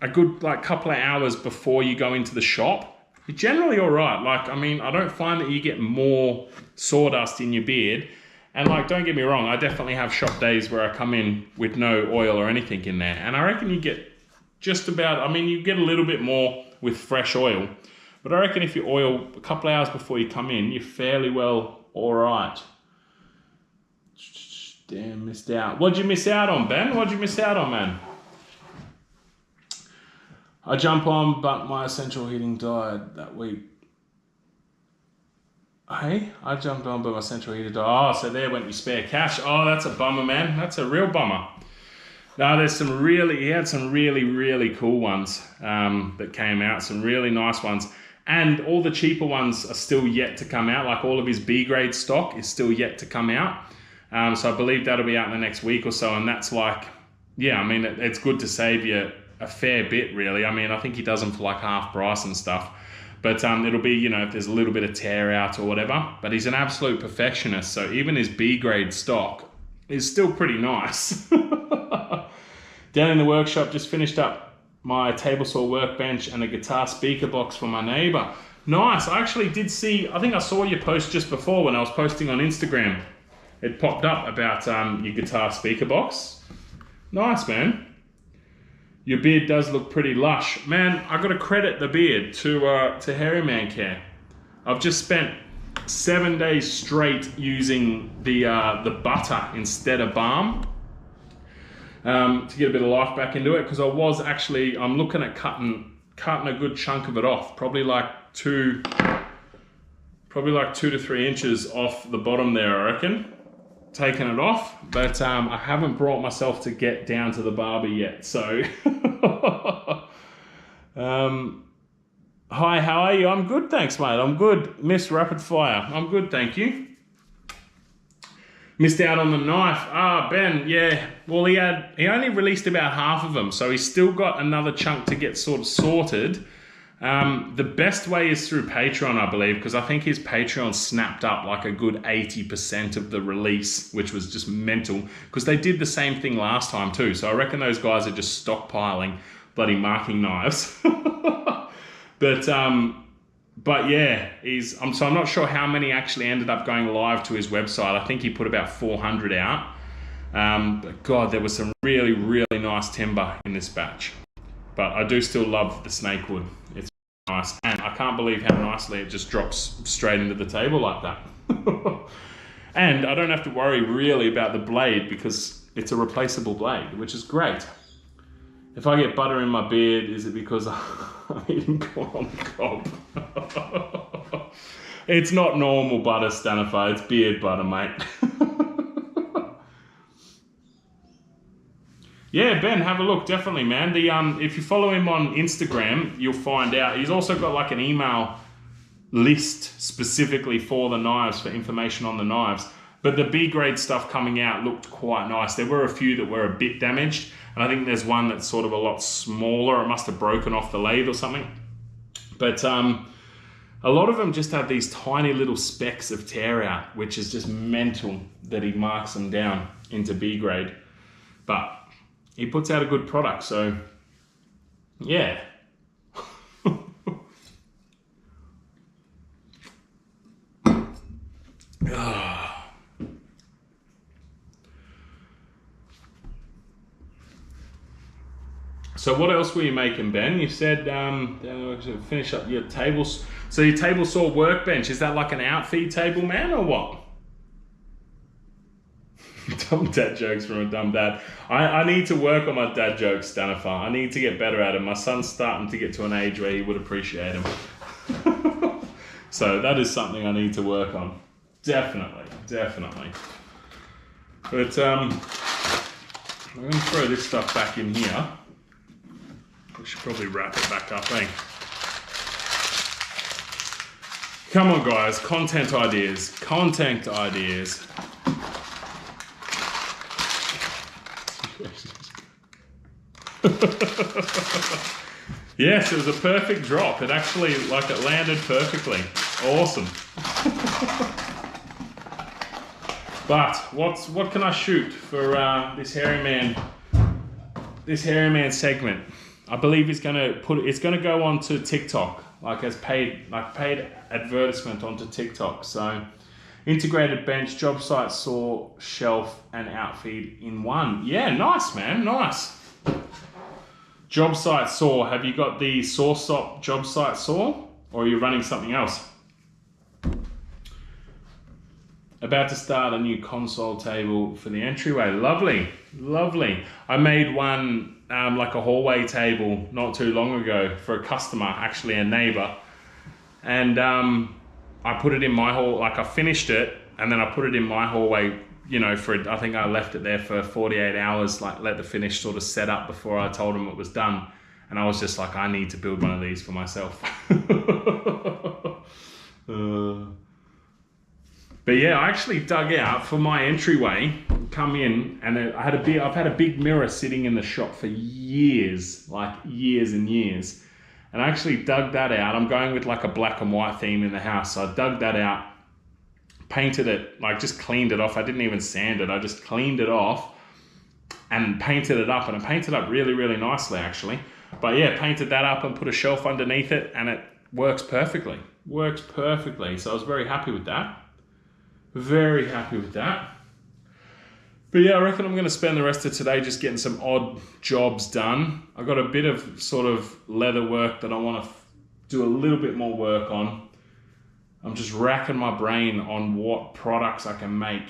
a good couple of hours before you go into the shop, you're generally all right. Like, I mean, I don't find that you get more sawdust in your beard. And don't get me wrong, I definitely have shop days where I come in with no oil or anything in there. And I reckon you get just about, I mean, you get a little bit more with fresh oil. But I reckon if you oil a couple of hours before you come in, you're fairly well all right. Damn, missed out. What'd you miss out on, Ben? What'd you miss out on, man? I jump on, but my central heating died that week. Hey, I jumped on, but my central heater died. Oh, so there went your spare cash. Oh, that's a bummer, man. That's a real bummer. No, there's some really, he had some really, really cool ones that came out. Some really nice ones. And all the cheaper ones are still yet to come out. Like all of his B-grade stock is still yet to come out. So I believe that'll be out in the next week or so. And that's yeah, I mean, it's good to save you a fair bit, really. I mean, I think he does them for half price and stuff. But it'll be, if there's a little bit of tear out or whatever. But he's an absolute perfectionist. So even his B-grade stock is still pretty nice. Down in the workshop, just finished up my table saw workbench and a guitar speaker box for my neighbor. Nice. I actually did see, I think I saw your post just before when I was posting on Instagram. It popped up about your guitar speaker box. Nice, man. Your beard does look pretty lush. Man, I got to credit the beard to Hairy Man Care. I've just spent 7 days straight using the butter instead of balm to get a bit of life back into it, because I'm looking at cutting a good chunk of it off, probably like 2 to 3 inches off the bottom there, I reckon. Taking it off, but I haven't brought myself to get down to the barber yet, so hi, how are you? I'm good, thanks, mate. I'm good. Miss Rapid Fire, I'm good, thank you. Missed out on the knife. Ben, yeah, well, he only released about half of them, so he's still got another chunk to get sort of sorted. The best way is through Patreon, I believe, because I think his Patreon snapped up like a good 80% of the release, which was just mental, because they did the same thing last time too. So I reckon those guys are just stockpiling bloody marking knives. But yeah, so I'm not sure how many actually ended up going live to his website. I think he put about 400 out. But God, there was some really, really nice timber in this batch. But I do still love the snakewood. It's nice. And I can't believe how nicely it just drops straight into the table like that. And I don't have to worry really about the blade because it's a replaceable blade, which is great. If I get butter in my beard, is it because I'm eating corn on the cob? It's not normal butter, Stanifer. It's beard butter, mate. Yeah, Ben, have a look, definitely, man. If you follow him on Instagram, you'll find out. He's also got like an email list specifically for the knives, for information on the knives. But the B-grade stuff coming out looked quite nice. There were a few that were a bit damaged, and I think there's one that's sort of a lot smaller. It must have broken off the lathe or something. But a lot of them just have these tiny little specks of tear out, which is just mental that he marks them down into B-grade. But he puts out a good product. So yeah. So what else were you making, Ben? You said finish up your tables. So your table saw workbench, is that like an outfeed table, man, or what? Dumb dad jokes from a dumb dad. I need to work on my dad jokes, Danifer. I need to get better at them. My son's starting to get to an age where he would appreciate them. So that is something I need to work on. Definitely. But I'm going to throw this stuff back in here. We should probably wrap it back up, eh? Come on, guys. Content ideas. Yes, it was a perfect drop. It actually, it landed perfectly. Awesome. But what can I shoot for this hairy man segment? I believe it's gonna go onto TikTok, as paid advertisement onto TikTok. So integrated bench, job site saw, shelf, and outfeed in one. Yeah, nice, man, nice. Job site saw. Have you got the saw stop job site saw, or are you running something else? About to start a new console table for the entryway. Lovely. I made one like a hallway table not too long ago for a customer, actually a neighbor. And I put it in my hall, I finished it and then I put it in my hallway, I think I left it there for 48 hours, let the finish sort of set up before I told them it was done. And I was just like, I need to build one of these for myself. But yeah, I actually dug out for my entryway, come in, and I've had a big mirror sitting in the shop for years, years and years. And I actually dug that out. I'm going with a black and white theme in the house. So I dug that out, painted it, just cleaned it off. I didn't even sand it. I just cleaned it off and painted it up. And I painted up really, really nicely, actually. But yeah, painted that up and put a shelf underneath it, and it works perfectly. So I was very happy with that. But yeah, I reckon I'm going to spend the rest of today just getting some odd jobs done. I've got a bit of sort of leather work that I want to do a little bit more work on. I'm just racking my brain on what products I can make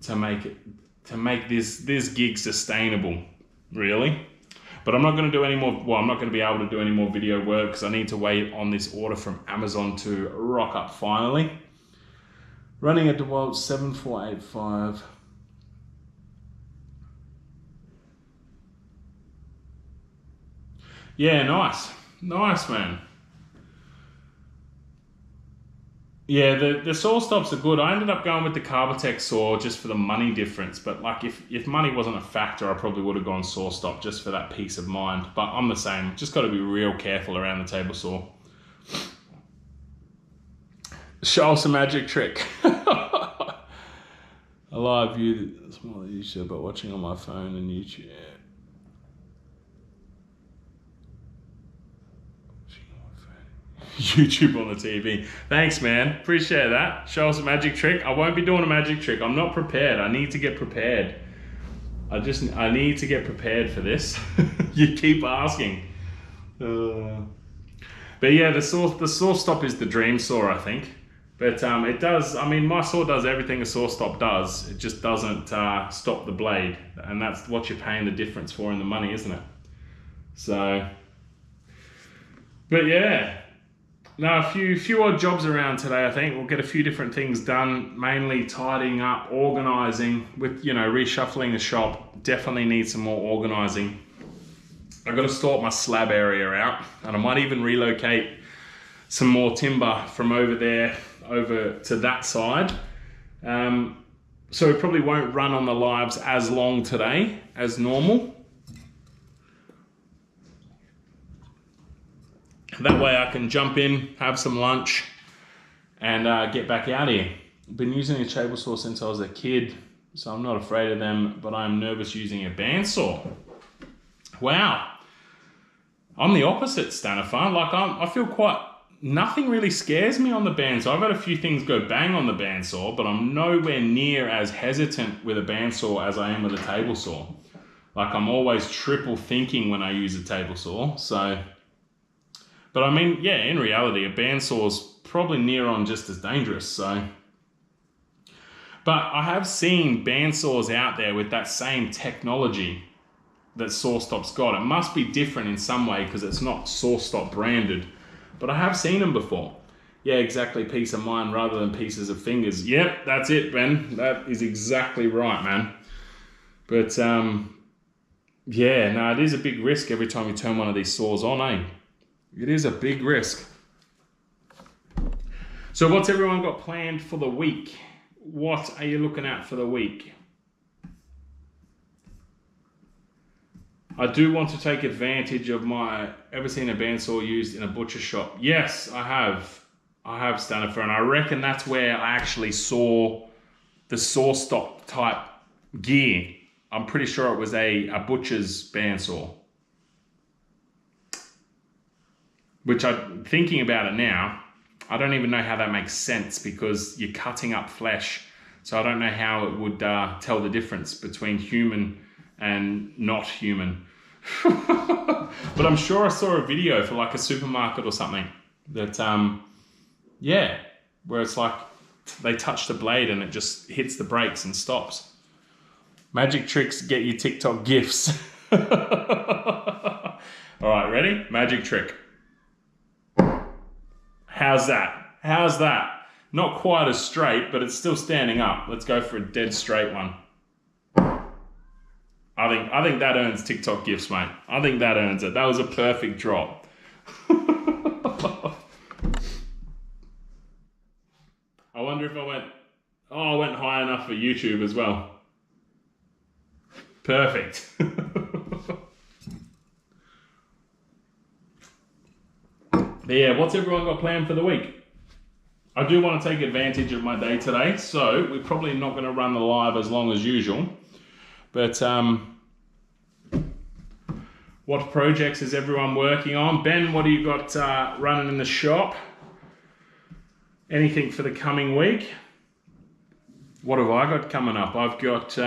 to make this gig sustainable, really. But I'm not going to do any more, I'm not going to be able to do any more video work because I need to wait on this order from Amazon to rock up finally. Running a DeWalt 7485. Yeah, nice, man. Yeah, the saw stops are good. I ended up going with the Carbatec saw just for the money difference. But if money wasn't a factor, I probably would have gone saw stop just for that peace of mind. But I'm the same. Just got to be real careful around the table saw. Show us a magic trick. A live view that's more than YouTube, but watching on my phone and YouTube. YouTube on the TV. Thanks, man. Appreciate that. Show us a magic trick. I won't be doing a magic trick. I'm not prepared. I need to get prepared. I need to get prepared for this. You keep asking. But yeah, the saw stop is the dream saw, I think. But it does, my saw does everything a saw stop does. It just doesn't stop the blade. And that's what you're paying the difference for in the money, isn't it? So, but yeah. Now, a few odd jobs around today, I think. We'll get a few different things done, mainly tidying up, organising, with, reshuffling the shop. Definitely need some more organising. I've got to sort my slab area out, and I might even relocate some more timber from over there over to that side. So we probably won't run on the lives as long today as normal. That way I can jump in, have some lunch, and get back out here. I've been using a table saw since I was a kid. so I'm not afraid of them, but I'm nervous using a bandsaw. Wow. I'm the opposite, Stanifer. Like I feel nothing really scares me on the bandsaw. I've had a few things go bang on the bandsaw, but I'm nowhere near as hesitant with a bandsaw as I am with a table saw. Like I'm always triple thinking when I use a table saw. So, but I mean, yeah, in reality, a bandsaw's probably near on just as dangerous. So, but I have seen bandsaws out there with that same technology that SawStop's got. It must be different in some way because it's not SawStop branded, but I have seen them before. Yeah, exactly, piece of mind rather than pieces of fingers. Yep, that's it, Ben. That is exactly right, man. But yeah, no, it is a big risk every time you turn one of these saws on, eh? It is a big risk. So what's everyone got planned for the week? What are you looking at for the week? I do want to take advantage of ever seen a bandsaw used in a butcher shop? Yes, I have. I have, Stanifer, and I reckon that's where I actually saw the SawStop type gear. I'm pretty sure it was a butcher's bandsaw. Which I'm thinking about it now, I don't even know how that makes sense because you're cutting up flesh. So I don't know how it would tell the difference between human and not human. But I'm sure I saw a video for like a supermarket or something that, yeah, where it's like they touch the blade and it just hits the brakes and stops. Magic tricks get you TikTok gifts. All right, ready? Magic trick. How's that? How's that? Not quite as straight, but it's still standing up. Let's go for a dead straight one. I think that earns TikTok gifts, mate. I think that earns it. That was a perfect drop. I wonder if I went high enough for YouTube as well. Perfect. Yeah, what's everyone got planned for the week? I do want to take advantage of my day today, so we're probably not going to run the live as long as usual. But what projects is everyone working on? Ben, what do you got running in the shop? Anything for the coming week? What have I got coming up? I've got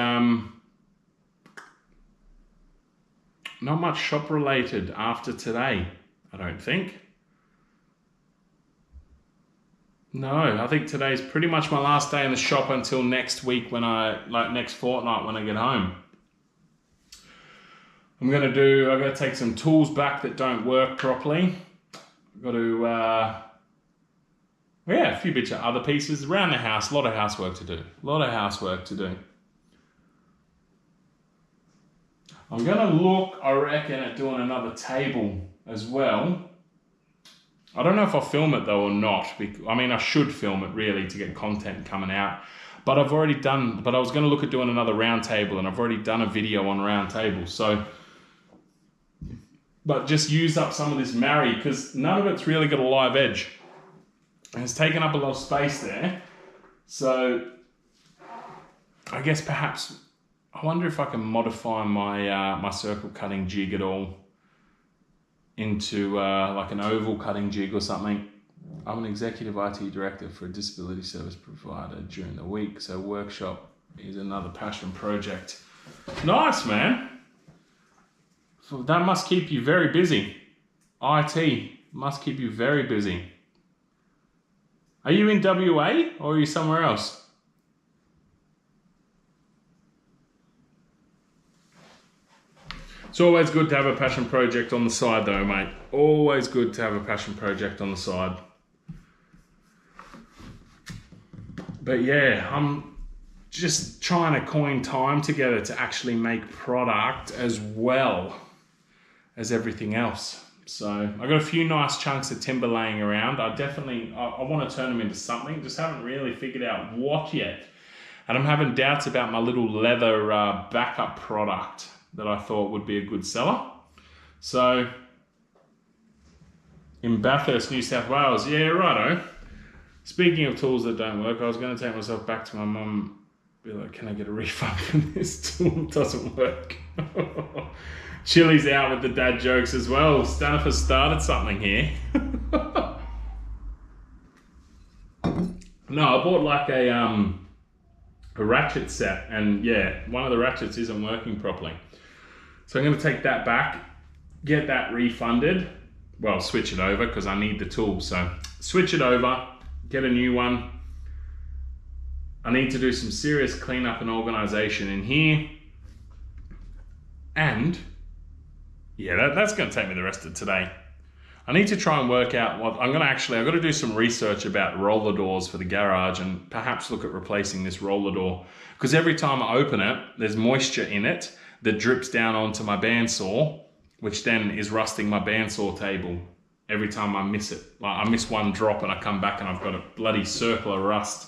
not much shop related after today, I don't think. No, I think today's pretty much my last day in the shop until next week next fortnight when I get home. I'm going to take some tools back that don't work properly. I've got to, a few bits of other pieces around the house, a lot of housework to do. I'm going to look, I reckon, at doing another table as well. I don't know if I'll film it though or not. I mean, I should film it really to get content coming out. But I was going to look at doing another round table and I've already done a video on round tables. So, but just use up some of this marry because none of it's really got a live edge. And it's taken up a lot of space there. So, I guess perhaps, I wonder if I can modify my my circle cutting jig at all into like an oval cutting jig or something. I'm an executive IT director for a disability service provider during the week, so workshop is another passion project. Nice, man. So that must keep you very busy. IT must keep you very busy. Are you in WA or are you somewhere else? It's always good to have a passion project on the side though, mate. Always good to have a passion project on the side. But yeah, I'm just trying to coin time together to actually make product as well as everything else. So I got a few nice chunks of timber laying around. I want to turn them into something. Just haven't really figured out what yet. And I'm having doubts about my little leather backup product that I thought would be a good seller. So in Bathurst, New South Wales, yeah, righto. Speaking of tools that don't work, I was going to take myself back to my mum Be like, can I get a refund from this tool? It doesn't work. Chili's out with the dad jokes as well. Stanifer started something here. No, I bought like a ratchet set, and yeah, one of the ratchets isn't working properly. So I'm going to take that back, get that refunded. Well, switch it over because I need the tool. So switch it over, get a new one. I need to do some serious cleanup and organization in here. And yeah, that's going to take me the rest of today. I need to try and work out what I've got to do some research about roller doors for the garage and perhaps look at replacing this roller door, because every time I open it, there's moisture in it that drips down onto my bandsaw, which then is rusting my bandsaw table every time I miss it. Like I miss one drop and I come back and I've got a bloody circle of rust,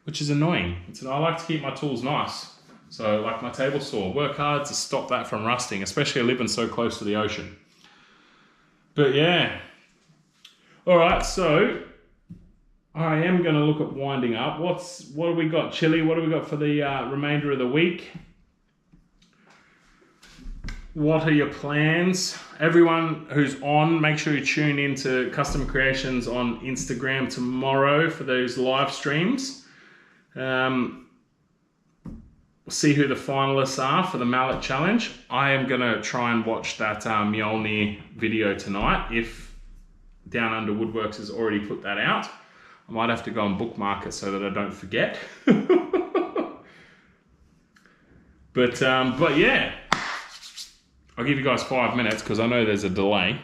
which is annoying. I like to keep my tools nice. So like my table saw, work hard to stop that from rusting, especially living so close to the ocean. But yeah. All right, so I am going to look at winding up. What have we got, Chili? What have we got for the remainder of the week? What are your plans? Everyone who's on, make sure you tune in to Custom Creations on Instagram tomorrow for those live streams. We'll see who the finalists are for the Mallet Challenge. I am going to try and watch that Mjolnir video tonight. If Down Under Woodworks has already put that out, I might have to go and bookmark it so that I don't forget. But yeah, I'll give you guys 5 minutes because I know there's a delay.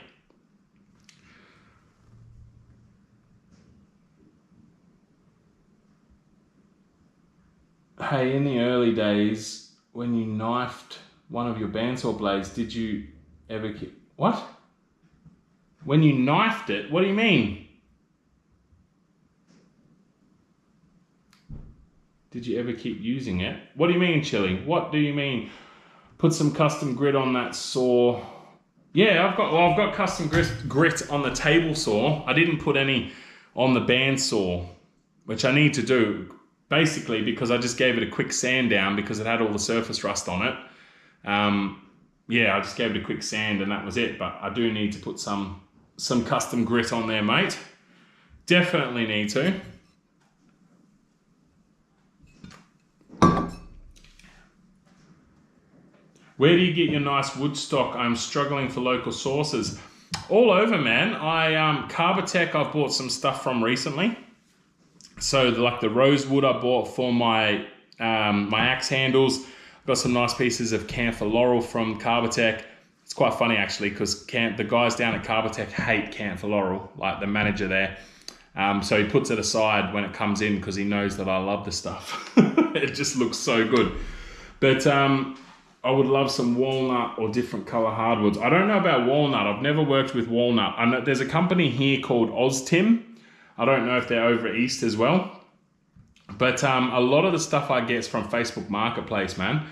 Hey, in the early days, when you knifed one of your bandsaw blades, did you ever keep... What? When you knifed it? What do you mean? Did you ever keep using it? What do you mean, Chili? What do you mean? Put some custom grit on that saw. Yeah, I've got custom grit on the table saw. I didn't put any on the bandsaw, which I need to do. Basically, because I just gave it a quick sand down because it had all the surface rust on it. Yeah, I just gave it a quick sand and that was it. But I do need to put some custom grit on there, mate. Definitely need to. Where do you get your nice wood stock? I'm struggling for local sources. All over, man. Carbatec, I've bought some stuff from recently. So like the rosewood I bought for my my axe handles. I've got some nice pieces of camphor laurel from Carbatec. It's quite funny actually because the guys down at Carbatec hate camphor laurel, like the manager there. So he puts it aside when it comes in because he knows that I love the stuff. It just looks so good. But I would love some walnut or different color hardwoods. I don't know about walnut. I've never worked with walnut. I know there's a company here called OzTim. I don't know if they're over east as well. But a lot of the stuff I get is from Facebook Marketplace, man.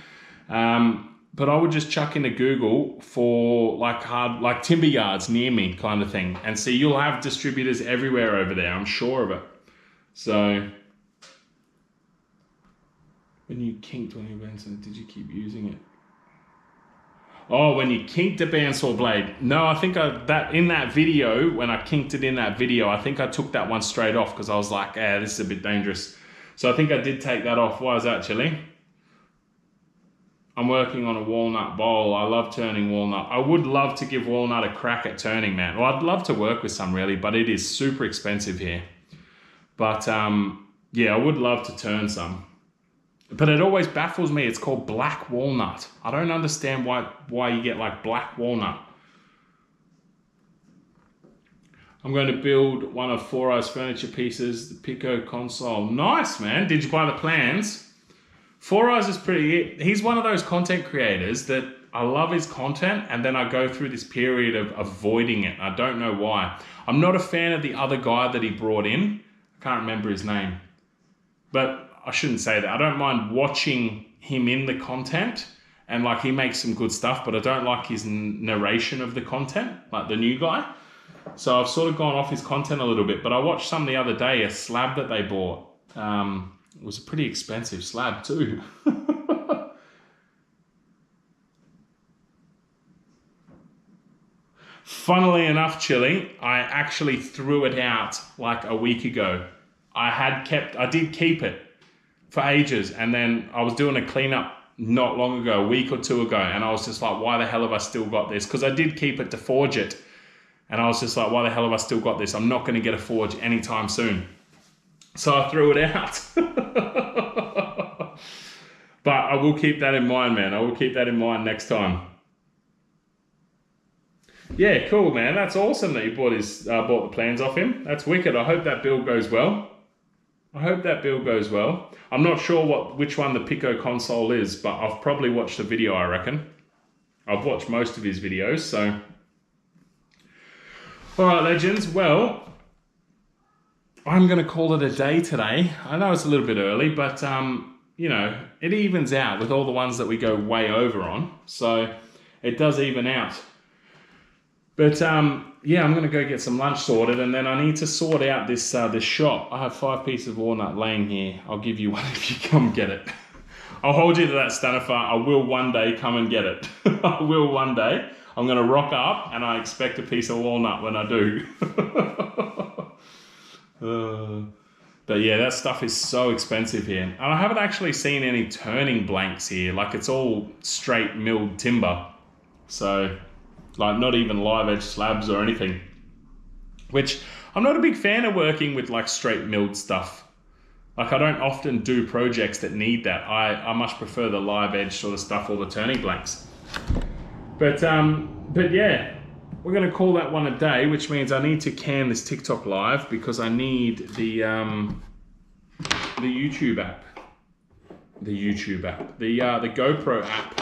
But I would just chuck into Google for like timber yards near me kind of thing. And see, you'll have distributors everywhere over there. I'm sure of it. So when you kinked one of your bandsaw, did you keep using it? Oh, when you kinked a bandsaw blade. No, I think in that video, when I kinked it in that video, I think I took that one straight off because I was like, this is a bit dangerous. So I think I did take that off. Why is that, Chili? I'm working on a walnut bowl. I love turning walnut. I would love to give walnut a crack at turning, man. Well, I'd love to work with some really, but it is super expensive here. But yeah, I would love to turn some. But it always baffles me. It's called black walnut. I don't understand why you get like black walnut. I'm going to build one of 4 Eyes furniture pieces, the Pico console. Nice, man. Did you buy the plans? 4 Eyes is pretty... He's one of those content creators that I love his content and then I go through this period of avoiding it. I don't know why. I'm not a fan of the other guy that he brought in. I can't remember his name. But I shouldn't say that. I don't mind watching him in the content and like he makes some good stuff, but I don't like his narration of the content, like the new guy. So I've sort of gone off his content a little bit, but I watched some the other day, a slab that they bought. It was a pretty expensive slab too. Funnily enough, Chili, I actually threw it out like a week ago. I did keep it for ages, and then I was doing a cleanup not long ago, a week or two ago, and I was just like, why the hell have I still got this? Because I did keep it to forge it, and I was just like, why the hell have I still got this? I'm not going to get a forge anytime soon. So I threw it out. But I will keep that in mind, man. I will keep that in mind next time. Yeah, cool, man. That's awesome that you bought the plans off him. That's wicked. I hope that build goes well. I'm not sure which one the Pico console is, but I've probably watched the video, I reckon. I've watched most of his videos, so. All right, legends. Well, I'm going to call it a day today. I know it's a little bit early, but, you know, it evens out with all the ones that we go way over on. So it does even out. But yeah, I'm gonna go get some lunch sorted, and then I need to sort out this this shop. I have 5 pieces of walnut laying here. I'll give you one if you come get it. I'll hold you to that, Stanifer. I will one day come and get it. I will one day. I'm gonna rock up, and I expect a piece of walnut when I do. But yeah, that stuff is so expensive here. And I haven't actually seen any turning blanks here. Like, it's all straight milled timber. So, like, not even live edge slabs or anything. Which, I'm not a big fan of working with like straight milled stuff. Like, I don't often do projects that need that. I much prefer the live edge sort of stuff or the turning blanks. But yeah, we're gonna call that one a day, which means I need to can this TikTok live because I need the YouTube app. The GoPro app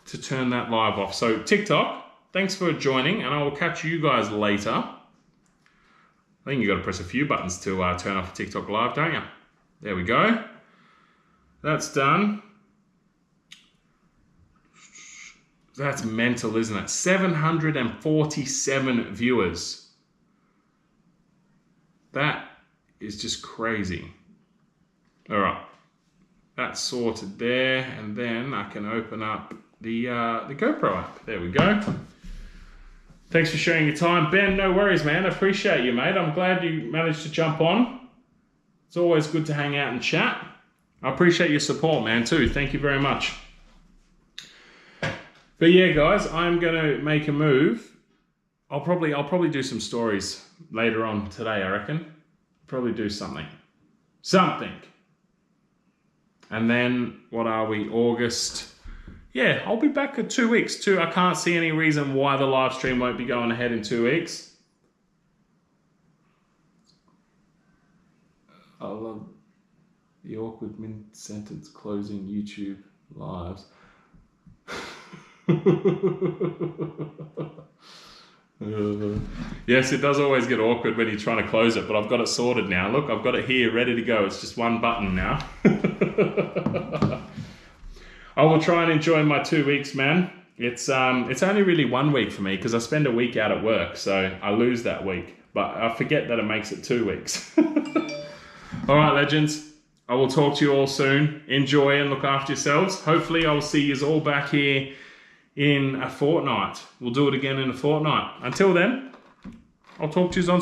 to turn that live off. So TikTok, thanks for joining, and I will catch you guys later. I think you got to press a few buttons to turn off TikTok live, don't you? There we go. That's done. That's mental, isn't it? 747 viewers. That is just crazy. All right, that's sorted there, and then I can open up the GoPro app. There we go. Thanks for sharing your time, Ben. No worries, man. I appreciate you, mate. I'm glad you managed to jump on. It's always good to hang out and chat. I appreciate your support, man, too. Thank you very much. But yeah, guys, I'm gonna make a move. I'll probably do some stories later on today, I reckon. Probably do something. And then, what are we, August? Yeah, I'll be back in 2 weeks too. I can't see any reason why the live stream won't be going ahead in 2 weeks. I love the awkward mid-sentence closing YouTube lives. Yes, it does always get awkward when you're trying to close it, but I've got it sorted now. Look, I've got it here ready to go. It's just one button now. I will try and enjoy my 2 weeks, man. It's only really 1 week for me because I spend a week out at work, so I lose that week. But I forget that it makes it 2 weeks. All right, legends. I will talk to you all soon. Enjoy and look after yourselves. Hopefully, I'll see you all back here in a fortnight. We'll do it again in a fortnight. Until then, I'll talk to you on